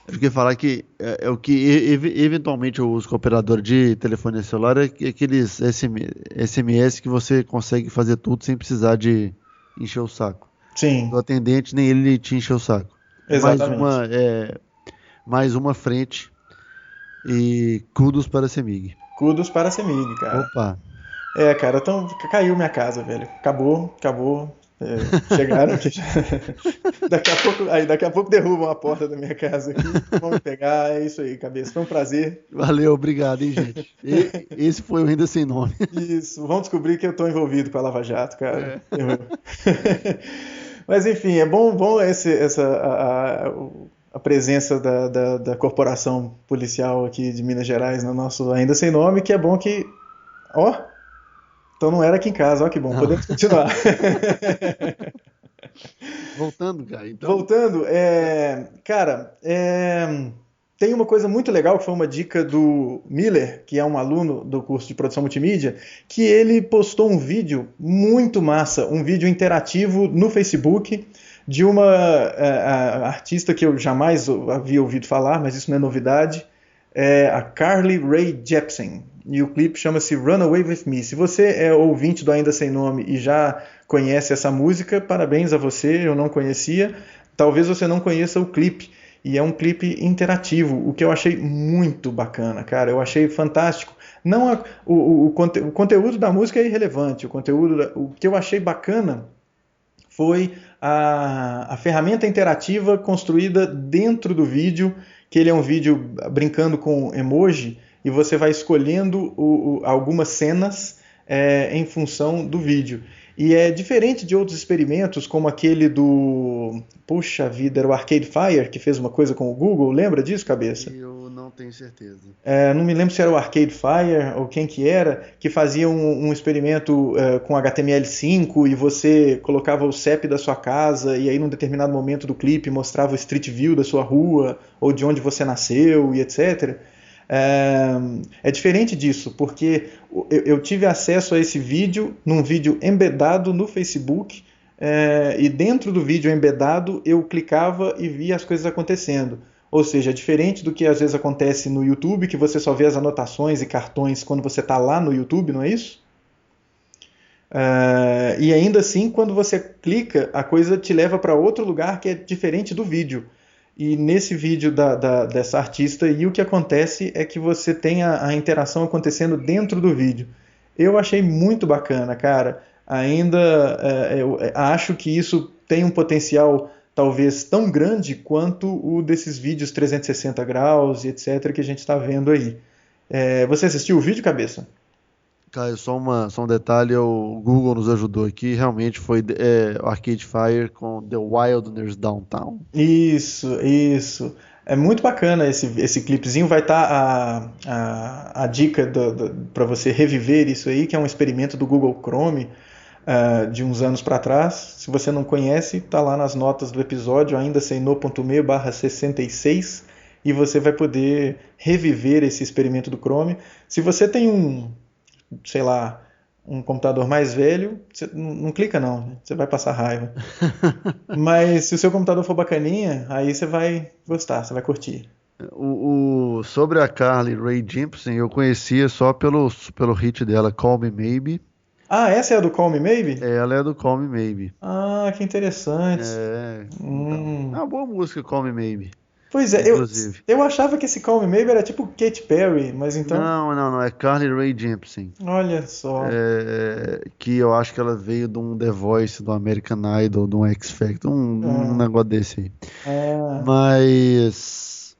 S2: eu fiquei falar que é o que eventualmente eu uso com operador de telefonia celular é aqueles SMS que você consegue fazer tudo sem precisar de encher o saco. Do
S1: sim,
S2: atendente nem ele te encher o saco.
S1: exatamente.
S2: Mais uma frente e kudos para a CEMIG.
S1: Kudos para a CEMIG, cara.
S2: Opa,
S1: Cara, então caiu minha casa, velho. Acabou. Chegaram aqui. Daqui a pouco derrubam a porta da minha casa aqui. Vão me pegar. É isso aí, cabeça. Foi um prazer.
S2: valeu, obrigado, hein, gente. Esse foi o Ainda Sem Nome.
S1: Isso. Vão descobrir que eu tô envolvido com a Lava Jato, cara.
S2: É.
S1: Mas enfim, é bom a presença da corporação policial aqui de Minas Gerais no nosso Ainda Sem Nome, que é bom que. Ó, então não era aqui em casa, ó que bom.
S2: Não.
S1: Podemos continuar.
S2: Voltando, cara, então.
S1: Voltando, cara, tem uma coisa muito legal que foi uma dica do Miller, que é um aluno do curso de produção multimídia, que ele postou um vídeo muito massa, um vídeo interativo no Facebook de uma artista que eu jamais havia ouvido falar, mas isso não é novidade, a Carly Rae Jepsen. E o clipe chama-se Runaway With Me. Se você é ouvinte do Ainda Sem Nome e já conhece essa música, parabéns a você, eu não conhecia. Talvez você não conheça o clipe. E é um clipe interativo, o que eu achei muito bacana, cara. Eu achei fantástico. Não o conteúdo da música é irrelevante. O que eu achei bacana foi a ferramenta interativa construída dentro do vídeo, que ele é um vídeo brincando com emoji, e você vai escolhendo algumas cenas em função do vídeo. E é diferente de outros experimentos, como aquele do... Puxa vida, era o Arcade Fire, que fez uma coisa com o Google. Lembra disso, cabeça?
S2: Eu não tenho certeza.
S1: Não me lembro se era o Arcade Fire ou quem que era, que fazia um experimento com HTML5 e você colocava o CEP da sua casa e aí num determinado momento do clipe mostrava o Street View da sua rua ou de onde você nasceu e etc. É diferente disso, porque eu tive acesso a esse vídeo num vídeo embedado no Facebook, e dentro do vídeo embedado eu clicava e via as coisas acontecendo. Ou seja, é diferente do que às vezes acontece no YouTube, que você só vê as anotações e cartões quando você está lá no YouTube, não é isso? E ainda assim, quando você clica, a coisa te leva para outro lugar que é diferente do vídeo. E nesse vídeo dessa artista, o que acontece é que você tem a interação acontecendo dentro do vídeo. Eu achei muito bacana, cara. Ainda eu acho que isso tem um potencial talvez tão grande quanto o desses vídeos 360 graus e etc. que a gente está vendo aí. Você assistiu o vídeo, cabeça?
S2: Caio, só um detalhe, o Google nos ajudou aqui, realmente foi o Arcade Fire com The Wilderness Downtown.
S1: Isso. É muito bacana esse clipezinho, vai estar a dica para você reviver isso aí, que é um experimento do Google Chrome de uns anos para trás. Se você não conhece, está lá nas notas do episódio, ainda sem no.me/66, e você vai poder reviver esse experimento do Chrome. Se você tem um computador mais velho, você não clica não, você vai passar raiva. Mas se o seu computador for bacaninha, aí você vai gostar, você vai curtir.
S2: Sobre a Carly Rae Jepsen, eu conhecia só pelo hit dela, Call Me Maybe.
S1: Ah, essa é a do Call Me Maybe?
S2: Ela é do Call Me Maybe.
S1: Ah, que interessante.
S2: Então, é uma boa música, Call Me Maybe.
S1: Pois é, eu achava que esse Call Me Maybe era tipo Katy Perry, mas então...
S2: Não, é Carly Rae Jepsen.
S1: Olha só.
S2: Que eu acho que ela veio de um The Voice, do American Idol, de um X Factor, um negócio desse aí. Mas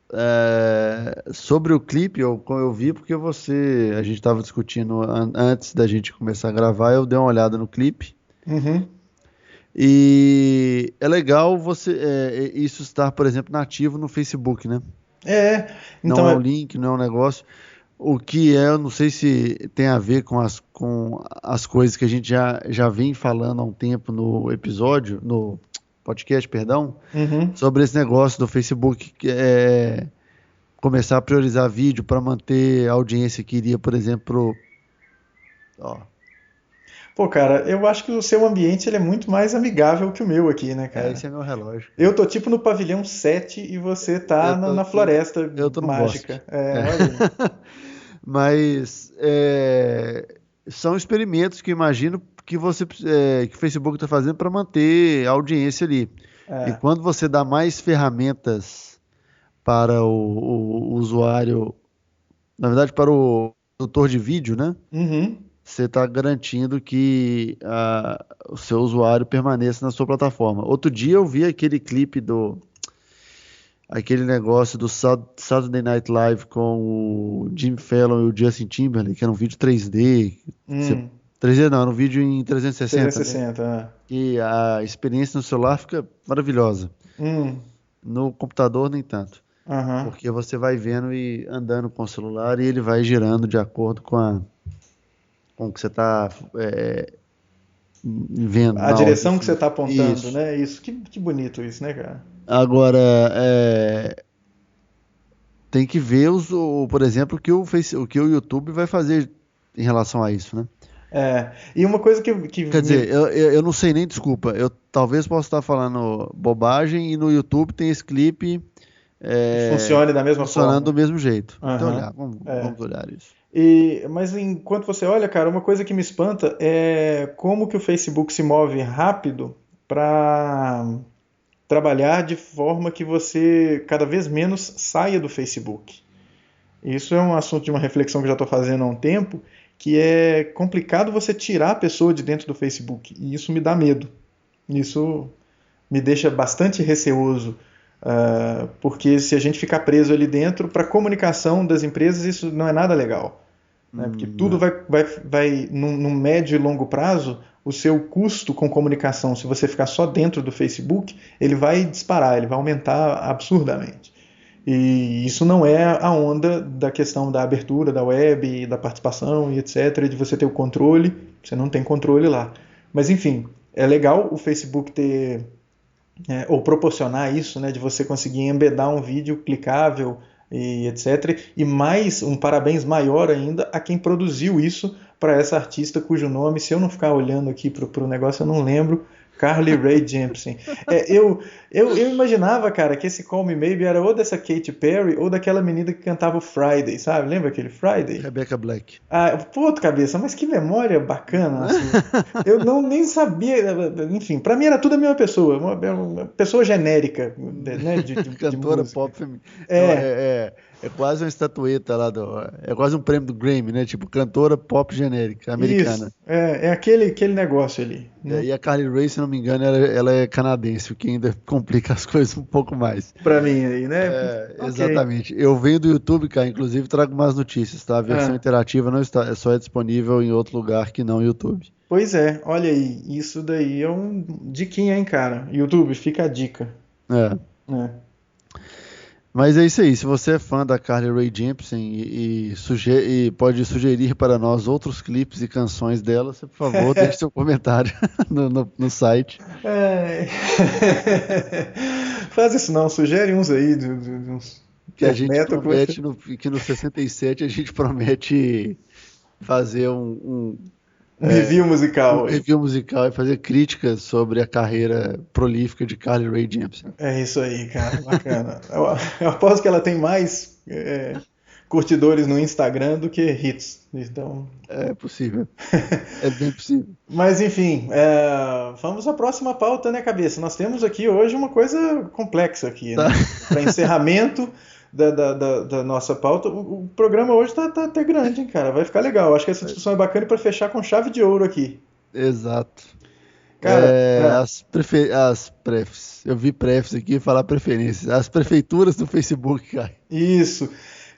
S2: sobre o clipe, eu vi porque a gente estava discutindo antes da gente começar a gravar, eu dei uma olhada no clipe.
S1: Uhum.
S2: E é legal isso estar, por exemplo, nativo no Facebook, né?
S1: Então
S2: não é um link, não é um negócio. O que eu não sei se tem a ver com as coisas que a gente já vem falando há um tempo no podcast, perdão, sobre esse negócio do Facebook, que é começar a priorizar vídeo para manter a audiência que iria, por exemplo,
S1: Pô, cara, eu acho que o seu ambiente ele é muito mais amigável que o meu aqui, né, cara?
S2: Esse é meu relógio.
S1: Eu tô tipo no pavilhão 7 e você tá na floresta mágica. Olha.
S2: Mas são experimentos que imagino que que o Facebook está fazendo para manter a audiência ali. E quando você dá mais ferramentas para o usuário, na verdade para o produtor de vídeo, né?
S1: Uhum.
S2: Você está garantindo que o seu usuário permaneça na sua plataforma. Outro dia eu vi aquele clipe aquele negócio do Saturday Night Live com o Jimmy Fallon e o Justin Timberlake, que era um vídeo 3D. 3D não, era um vídeo em 360.
S1: 360,
S2: né? E a experiência no celular fica maravilhosa. No computador, nem tanto. Porque você vai vendo e andando com o celular e ele vai girando de acordo com o que você está vendo.
S1: A direção que você está apontando, isso. Né? Isso, que bonito isso, né, cara?
S2: Agora, tem que ver, por exemplo, o que o YouTube vai fazer em relação a isso, né?
S1: E uma coisa que
S2: quer dizer, eu não sei nem, desculpa, eu talvez possa estar falando bobagem e no YouTube tem esse clipe
S1: funcione da mesma forma.
S2: Funcionando do mesmo jeito. Então, vamos olhar isso.
S1: Mas enquanto você olha, cara, uma coisa que me espanta é como que o Facebook se move rápido para trabalhar de forma que você cada vez menos saia do Facebook. Isso é um assunto de uma reflexão que eu já estou fazendo há um tempo, que é complicado você tirar a pessoa de dentro do Facebook, e isso me dá medo. Isso me deixa bastante receoso, porque se a gente ficar preso ali dentro, para a comunicação das empresas isso não é nada legal. né? Porque tudo vai num médio e longo prazo, o seu custo com comunicação, se você ficar só dentro do Facebook, ele vai disparar, ele vai aumentar absurdamente. E isso não é a onda da questão da abertura da web, da participação e etc, de você ter o controle, você não tem controle lá. Mas enfim, é legal o Facebook ter, ou proporcionar isso, né, de você conseguir embedar um vídeo clicável e etc. E mais, um parabéns maior ainda a quem produziu isso para essa artista cujo nome, se eu não ficar olhando aqui para o negócio, eu não lembro, Carly Rae Jepsen. Eu imaginava, cara, que esse Call Me Maybe era ou dessa Katy Perry ou daquela menina que cantava o Friday, sabe? Lembra aquele Friday?
S2: Rebecca Black.
S1: Pô, cabeça, mas que memória bacana. Assim. Eu nem sabia. Enfim, pra mim era tudo a mesma pessoa. Uma pessoa genérica, né?
S2: Cantora
S1: de
S2: pop feminina. É quase uma estatueta lá é quase um prêmio do Grammy, né? Tipo, cantora pop genérica, americana.
S1: Isso, é aquele negócio ali. Né?
S2: E a Carly Rae, se não me engano, ela é canadense, o que ainda complica as coisas um pouco mais.
S1: Pra mim aí, né?
S2: Okay. Exatamente. Eu venho do YouTube, cara, inclusive trago mais notícias, tá? A versão interativa não está, só é disponível em outro lugar que não o YouTube.
S1: Pois é, olha aí, isso daí é um diquinha, hein, cara? YouTube, fica a dica.
S2: Mas é isso aí, se você é fã da Carly Rae Jepsen e pode sugerir para nós outros clipes e canções dela, você, por favor, deixe seu comentário no site.
S1: Faz isso não, sugere uns aí
S2: que a gente promete que no 67 a gente promete fazer um
S1: review musical.
S2: Um review musical e fazer críticas sobre a carreira prolífica de Carly Rae Jepsen.
S1: É isso aí, cara, bacana. Eu aposto que ela tem mais curtidores no Instagram do que hits. Então...
S2: É possível. É bem possível.
S1: Mas enfim, vamos à próxima pauta, né, cabeça? Nós temos aqui hoje uma coisa complexa aqui, né? Para encerramento da nossa pauta. O programa hoje tá até grande, hein, cara? Vai ficar legal. Acho que essa discussão é bacana para fechar com chave de ouro aqui.
S2: Exato.
S1: Cara,
S2: as prefs. Eu vi prefs aqui falar preferências. As prefeituras do Facebook, cara.
S1: Isso.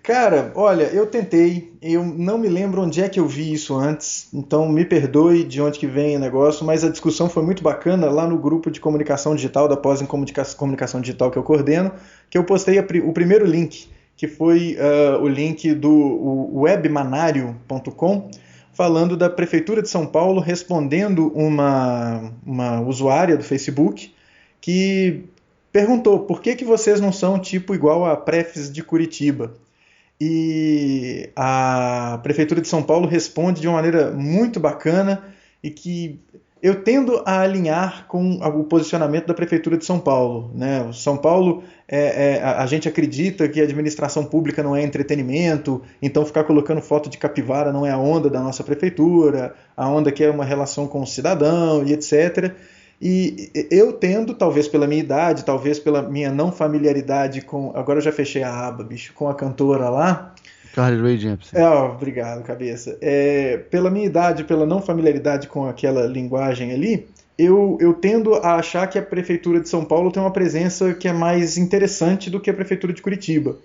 S1: Cara, olha, eu tentei, eu não me lembro onde é que eu vi isso antes, então me perdoe de onde que vem o negócio, mas a discussão foi muito bacana lá no grupo de comunicação digital da pós em comunicação digital que eu coordeno, que eu postei o primeiro link, que foi o link do webmanário.com, falando da Prefeitura de São Paulo respondendo uma usuária do Facebook que perguntou por que vocês não são tipo igual a Prefs de Curitiba. E a Prefeitura de São Paulo responde de uma maneira muito bacana e que eu tendo a alinhar com o posicionamento da Prefeitura de São Paulo. Né? São Paulo, a gente acredita que a administração pública não é entretenimento, então ficar colocando foto de capivara não é a onda da nossa prefeitura, a onda que é uma relação com o cidadão e etc., e eu tendo, talvez pela minha idade, talvez pela minha não familiaridade com... Agora eu já fechei a aba, bicho, com a cantora lá.
S2: Carly Rae Jepsen.
S1: Obrigado, cabeça. Pela minha idade, pela não familiaridade com aquela linguagem ali, eu tendo a achar que a Prefeitura de São Paulo tem uma presença que é mais interessante do que a Prefeitura de Curitiba.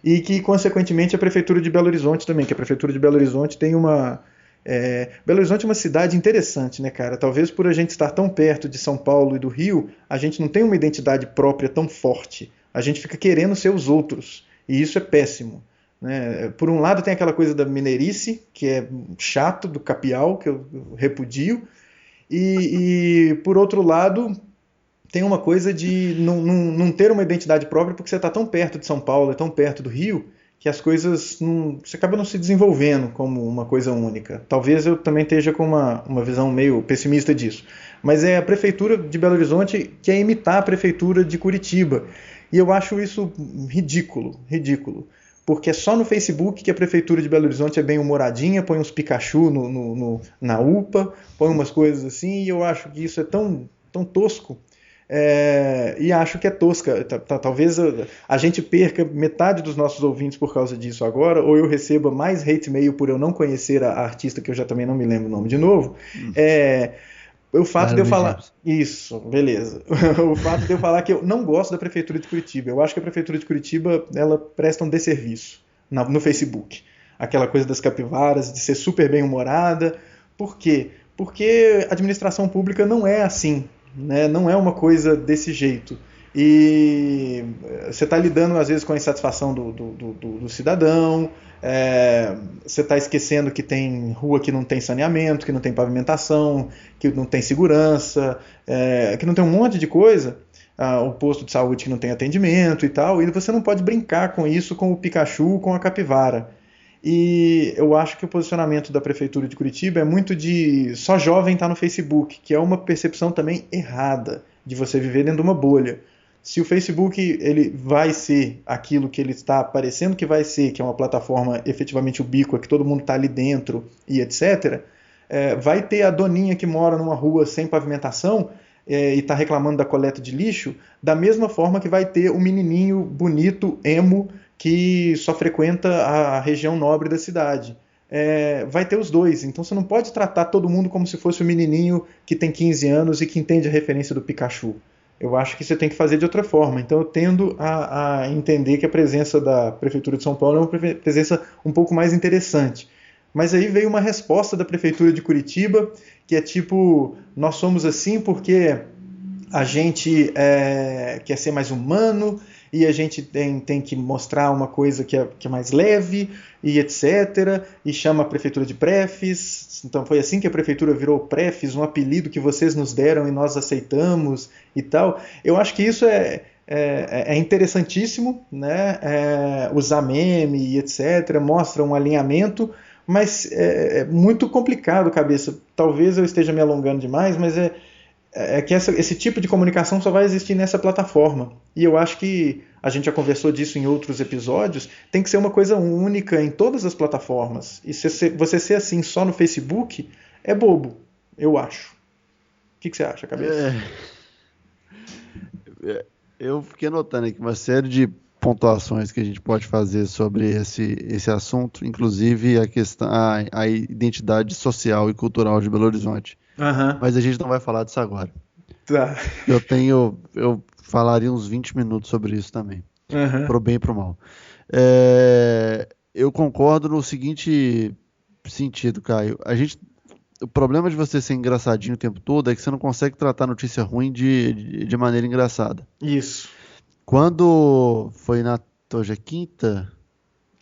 S1: E que, consequentemente, a Prefeitura de Belo Horizonte também, que a Prefeitura de Belo Horizonte tem uma... Belo Horizonte é uma cidade interessante, né, cara? Talvez por a gente estar tão perto de São Paulo e do Rio, a gente não tem uma identidade própria tão forte. A gente fica querendo ser os outros, e isso é péssimo, né? Por um lado tem aquela coisa da mineirice, que é chato, do capial, que eu repudio, e por outro lado tem uma coisa de não ter uma identidade própria porque você está tão perto de São Paulo, tão perto do Rio, que as coisas você acaba não se desenvolvendo como uma coisa única. Talvez eu também esteja com uma visão meio pessimista disso. Mas a Prefeitura de Belo Horizonte quer imitar a Prefeitura de Curitiba. E eu acho isso ridículo. Porque é só no Facebook que a Prefeitura de Belo Horizonte é bem humoradinha, põe uns Pikachu na UPA, põe umas coisas assim, e eu acho que isso é tão tosco. E acho que é tosca. Talvez a gente perca metade dos nossos ouvintes por causa disso agora, ou eu receba mais hate mail por eu não conhecer a artista, que eu já também não me lembro o nome de novo. O fato de eu falar... Isso, beleza. O fato de eu falar que eu não gosto da Prefeitura de Curitiba. Eu acho que a Prefeitura de Curitiba ela presta um desserviço no Facebook. aquela coisa das capivaras, de ser super bem-humorada. Por quê? Porque a administração pública não é assim, né? Não é uma coisa desse jeito. E você está lidando, às vezes, com a insatisfação do cidadão, você está esquecendo que tem rua que não tem saneamento, que não tem pavimentação, que não tem segurança, que não tem um monte de coisa, o posto de saúde que não tem atendimento e tal, e você não pode brincar com isso com o Pikachu, com a capivara. E eu acho que o posicionamento da Prefeitura de Curitiba é muito de só jovem tá no Facebook, que é uma percepção também errada de você viver dentro de uma bolha. Se o Facebook ele vai ser aquilo que ele está parecendo que vai ser, que é uma plataforma efetivamente ubíqua, que todo mundo está ali dentro e etc., vai ter a doninha que mora numa rua sem pavimentação e está reclamando da coleta de lixo, da mesma forma que vai ter o menininho bonito, emo, que só frequenta a região nobre da cidade. Vai ter os dois, então você não pode tratar todo mundo como se fosse o menininho que tem 15 anos e que entende a referência do Pikachu. Eu acho que você tem que fazer de outra forma. Então eu tendo a entender que a presença da Prefeitura de São Paulo é uma presença um pouco mais interessante. Mas aí veio uma resposta da Prefeitura de Curitiba, que é tipo, nós somos assim porque a gente quer ser mais humano e a gente tem que mostrar uma coisa que é mais leve e etc. E chama a Prefeitura de Prefis. Então foi assim que a Prefeitura virou Prefis, um apelido que vocês nos deram e nós aceitamos e tal. Eu acho que isso é interessantíssimo, né? Usar meme e etc. Mostra um alinhamento, mas é muito complicado, cabeça. Talvez eu esteja me alongando demais, mas que esse tipo de comunicação só vai existir nessa plataforma. E eu acho que a gente já conversou disso em outros episódios, tem que ser uma coisa única em todas as plataformas. E você ser assim só no Facebook é bobo, eu acho. O que você acha, cabeça?
S2: Eu fiquei notando aqui uma série de pontuações que a gente pode fazer sobre esse assunto, inclusive a identidade social e cultural de Belo Horizonte.
S1: Uhum.
S2: Mas a gente não vai falar disso agora.
S1: Tá.
S2: Eu falaria uns 20 minutos sobre isso também.
S1: Uhum.
S2: Pro bem e pro mal. Eu concordo no seguinte sentido, Caio. O problema de você ser engraçadinho o tempo todo é que você não consegue tratar notícia ruim de maneira engraçada.
S1: Isso.
S2: Quando foi hoje é quinta?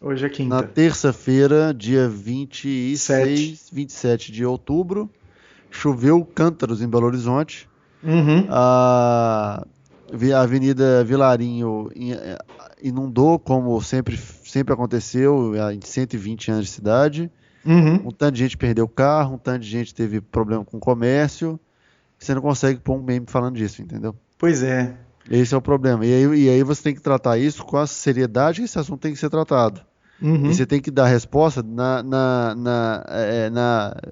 S1: Hoje é quinta.
S2: Na terça-feira, dia 27 de outubro, choveu cântaros em Belo Horizonte.
S1: Uhum.
S2: A Avenida Vilarinho inundou, como sempre aconteceu em 120 anos de cidade.
S1: Uhum.
S2: Um tanto de gente perdeu o carro, um tanto de gente teve problema com o comércio. Você não consegue pôr um meme falando disso, entendeu?
S1: Pois é.
S2: Esse é o problema. E aí você tem que tratar isso com a seriedade que esse assunto tem que ser tratado.
S1: Uhum.
S2: E você tem que dar resposta na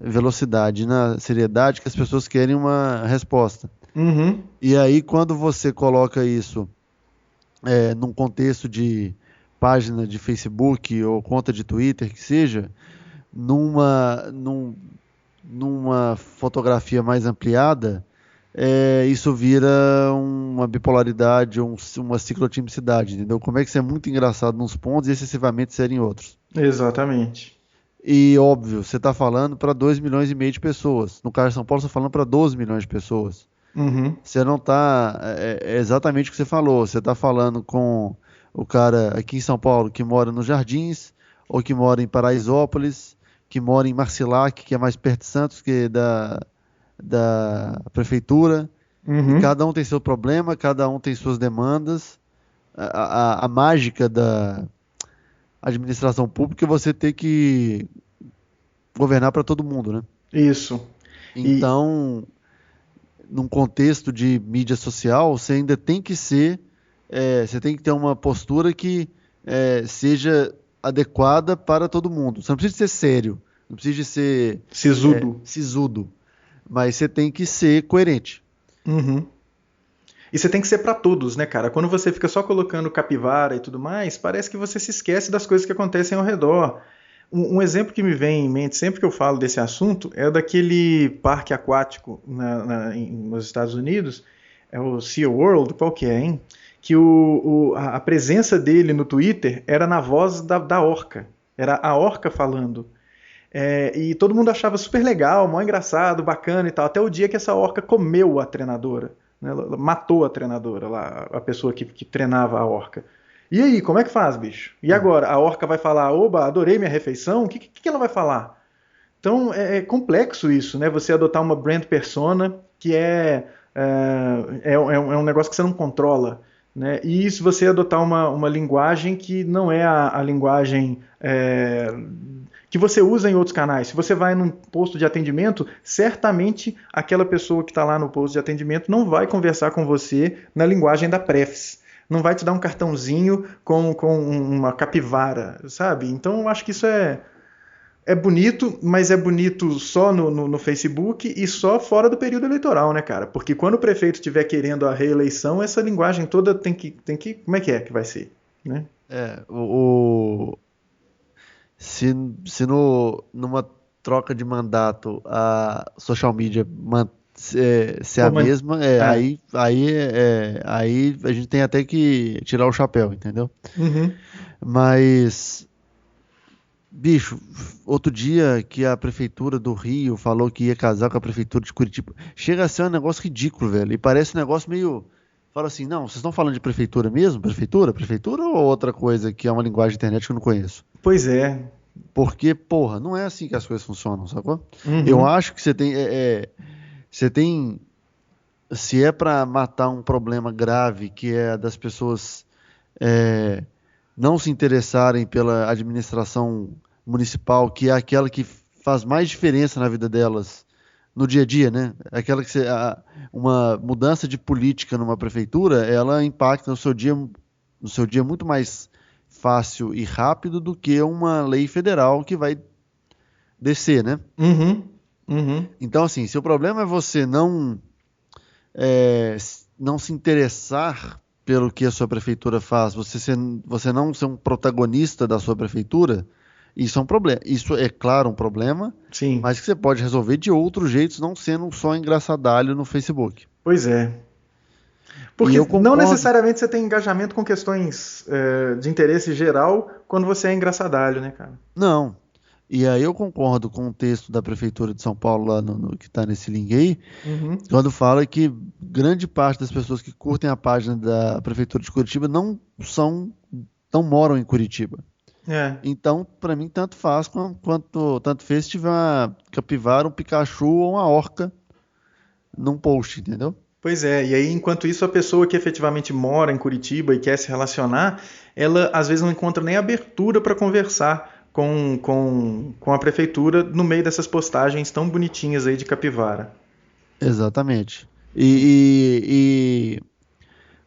S2: velocidade, na seriedade que as pessoas querem uma resposta.
S1: Uhum.
S2: E aí, quando você coloca isso num contexto de página de Facebook ou conta de Twitter, que seja, numa fotografia mais ampliada, isso vira uma bipolaridade ou uma ciclotimicidade, entendeu? Como é que você é muito engraçado nos pontos e excessivamente sério em outros.
S1: Exatamente.
S2: E, óbvio, você está falando para 2,5 milhões de pessoas. No caso de São Paulo, você está falando para 12 milhões de pessoas.
S1: Uhum.
S2: Você não está... É exatamente o que você falou. Você está falando com o cara aqui em São Paulo que mora nos Jardins, ou que mora em Paraisópolis, que mora em Marcilac, que é mais perto de Santos que da prefeitura.
S1: Uhum.
S2: E cada um tem seu problema, cada um tem suas demandas. A mágica da administração pública é você ter que governar para todo mundo, né?
S1: Isso.
S2: Então, num contexto de mídia social, você ainda tem que ser, você tem que ter uma postura que seja adequada para todo mundo. Você não precisa ser sério, não precisa ser sisudo, mas você tem que ser coerente.
S1: Uhum. E você tem que ser para todos, né, cara? Quando você fica só colocando capivara e tudo mais, parece que você se esquece das coisas que acontecem ao redor. Um exemplo que me vem em mente sempre que eu falo desse assunto é daquele parque aquático nos Estados Unidos, é o SeaWorld, qual que é, hein? Que a presença dele no Twitter era na voz da orca. Era a orca falando. E todo mundo achava super legal, mó engraçado, bacana e tal, até o dia que essa orca comeu a treinadora, né? Ela matou a treinadora, lá, a pessoa que treinava a orca. E aí, como é que faz, bicho? E agora? A orca vai falar, oba, adorei minha refeição? O que ela vai falar? Então é complexo isso, né? Você adotar uma brand persona que é um negócio que você não controla. Né? E se você adotar uma linguagem que não é a linguagem que você usa em outros canais. Se você vai num posto de atendimento, certamente aquela pessoa que está lá no posto de atendimento não vai conversar com você na linguagem da Prefs. Não vai te dar um cartãozinho com uma capivara, sabe? Então eu acho que isso é bonito, mas é bonito só no Facebook e só fora do período eleitoral, né, cara? Porque quando o prefeito estiver querendo a reeleição, essa linguagem toda tem que... Como é que vai ser? Né?
S2: Se numa troca de mandato a social media ser a mesma, aí a gente tem até que tirar o chapéu, entendeu?
S1: Uhum.
S2: Mas... Bicho, outro dia que a prefeitura do Rio falou que ia casar com a prefeitura de Curitiba, chega a ser um negócio ridículo, velho, e parece um negócio meio... Fala assim, não, vocês estão falando de prefeitura mesmo? Prefeitura? Prefeitura ou outra coisa que é uma linguagem de internet que eu não conheço?
S1: Pois é.
S2: Porque, porra, não é assim que as coisas funcionam, sacou?
S1: Uhum.
S2: Eu acho que você tem... Se é pra matar um problema grave, que é das pessoas não se interessarem pela administração municipal, que é aquela que faz mais diferença na vida delas no dia a dia, né? Aquela que uma mudança de política numa prefeitura, ela impacta no seu dia muito mais fácil e rápido do que uma lei federal que vai descer, né?
S1: Uhum. Uhum.
S2: Então, assim, se o problema é você não se interessar pelo que a sua prefeitura faz, você não ser um protagonista da sua prefeitura, isso é um problema. Isso é, claro, um problema,
S1: sim,
S2: mas que você pode resolver de outros jeitos, não sendo só engraçadalho no Facebook.
S1: Pois é. Porque não necessariamente você tem engajamento com questões de interesse geral quando você é engraçadalho, né, cara?
S2: Não. E aí eu concordo com o texto da Prefeitura de São Paulo, lá que está nesse link aí, quando fala que grande parte das pessoas que curtem a página da Prefeitura de Curitiba não moram em Curitiba. Então, para mim, tanto faz tanto fez se tiver uma capivara, um Pikachu ou uma orca num post, entendeu?
S1: Pois é, e aí enquanto isso a pessoa que efetivamente mora em Curitiba e quer se relacionar, ela às vezes não encontra nem abertura para conversar com a prefeitura no meio dessas postagens tão bonitinhas aí de capivara.
S2: Exatamente. E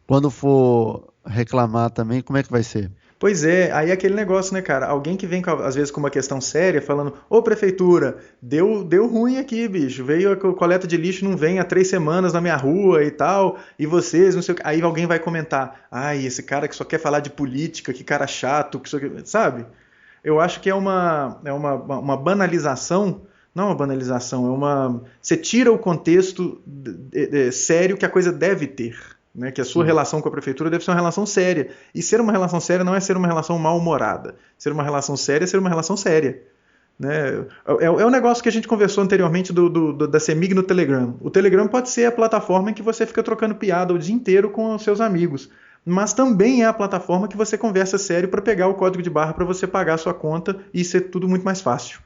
S2: quando for reclamar também, como é que vai ser?
S1: Pois é, aí é aquele negócio, né, cara? Alguém que vem, às vezes, com uma questão séria, falando, ô prefeitura, deu ruim aqui, bicho. Veio a coleta de lixo, não vem há 3 semanas na minha rua e tal, e vocês, não sei o que. Aí alguém vai comentar, ai, esse cara que só quer falar de política, que cara chato, que só quer... sabe? Eu acho que é uma banalização, não uma banalização, você tira o contexto sério que a coisa deve ter. Né, que a sua relação com a prefeitura deve ser uma relação séria. E ser uma relação séria não é ser uma relação mal-humorada. Ser uma relação séria é ser uma relação séria. Né? É o negócio que a gente conversou anteriormente da CEMIG no Telegram. O Telegram pode ser a plataforma em que você fica trocando piada o dia inteiro com os seus amigos. Mas também é a plataforma que você conversa sério para pegar o código de barra para você pagar a sua conta e ser tudo muito mais fácil.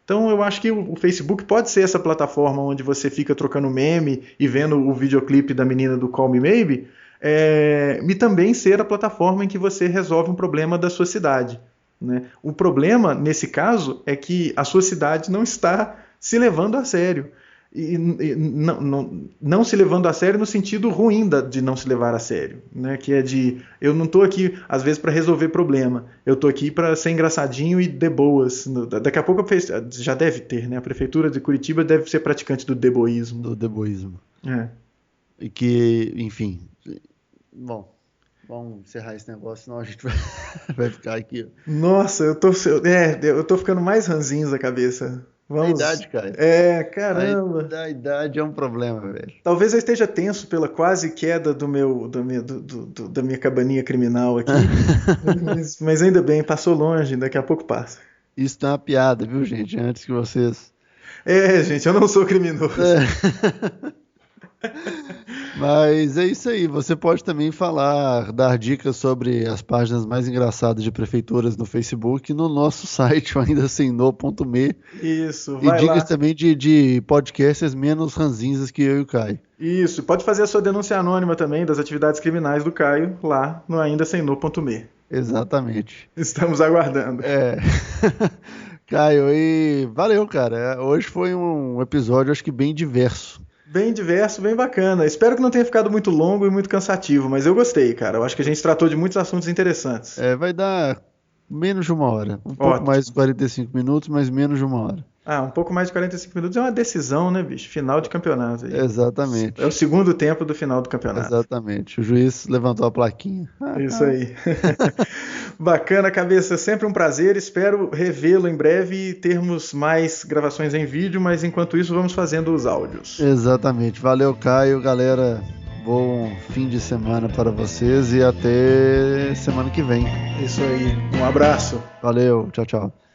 S1: Então eu acho que o Facebook pode ser essa plataforma onde você fica trocando meme e vendo o videoclipe da menina do Call Me Maybe, e também ser a plataforma em que você resolve um problema da sua cidade. Né? O problema, nesse caso, é que a sua cidade não está se levando a sério. E não se levando a sério no sentido ruim de não se levar a sério, né? Que é eu não estou aqui às vezes para resolver problema, eu estou aqui para ser engraçadinho e de boas. Daqui a pouco já deve ter, né? A prefeitura de Curitiba deve ser praticante do deboísmo.
S2: Do deboísmo.
S1: E
S2: que, enfim, bom, vamos encerrar esse negócio, senão a gente vai ficar aqui.
S1: Nossa, eu tô ficando mais ranzinhos da cabeça.
S2: A idade, cara.
S1: Caramba.
S2: A idade é um problema, velho.
S1: Talvez eu esteja tenso pela quase queda da minha cabaninha criminal aqui. mas ainda bem, passou longe, daqui a pouco passa.
S2: Isso tá uma piada, viu, gente? Antes que vocês...
S1: Gente, eu não sou criminoso.
S2: Mas é isso aí. Você pode também dar dicas sobre as páginas mais engraçadas de prefeituras no Facebook no nosso site, aindasemno.me.
S1: Isso,
S2: E
S1: vai
S2: dicas
S1: lá.
S2: também de podcasters menos ranzinzas que eu e o Caio.
S1: Isso, pode fazer a sua denúncia anônima também das atividades criminais do Caio lá no aindasemno.me.
S2: Exatamente.
S1: Estamos aguardando.
S2: Caio, e valeu, cara. Hoje foi um episódio, acho que bem diverso.
S1: Bem diverso, bem bacana. Espero que não tenha ficado muito longo e muito cansativo, mas eu gostei, cara. Eu acho que a gente tratou de muitos assuntos interessantes.
S2: Vai dar menos de 1 hora. Pouco
S1: Ótimo.
S2: mais de 45 minutos, mas menos de 1 hora.
S1: Um pouco mais de 45 minutos é uma decisão, né, bicho? Final de campeonato. Aí.
S2: Exatamente.
S1: É o segundo tempo do final do campeonato.
S2: Exatamente. O juiz levantou a plaquinha.
S1: Isso aí. Bacana, cabeça. Sempre um prazer. Espero revê-lo em breve e termos mais gravações em vídeo, mas enquanto isso vamos fazendo os áudios.
S2: Exatamente. Valeu, Caio. Galera, bom fim de semana para vocês e até semana que vem.
S1: Isso aí. Um abraço.
S2: Valeu. Tchau, tchau.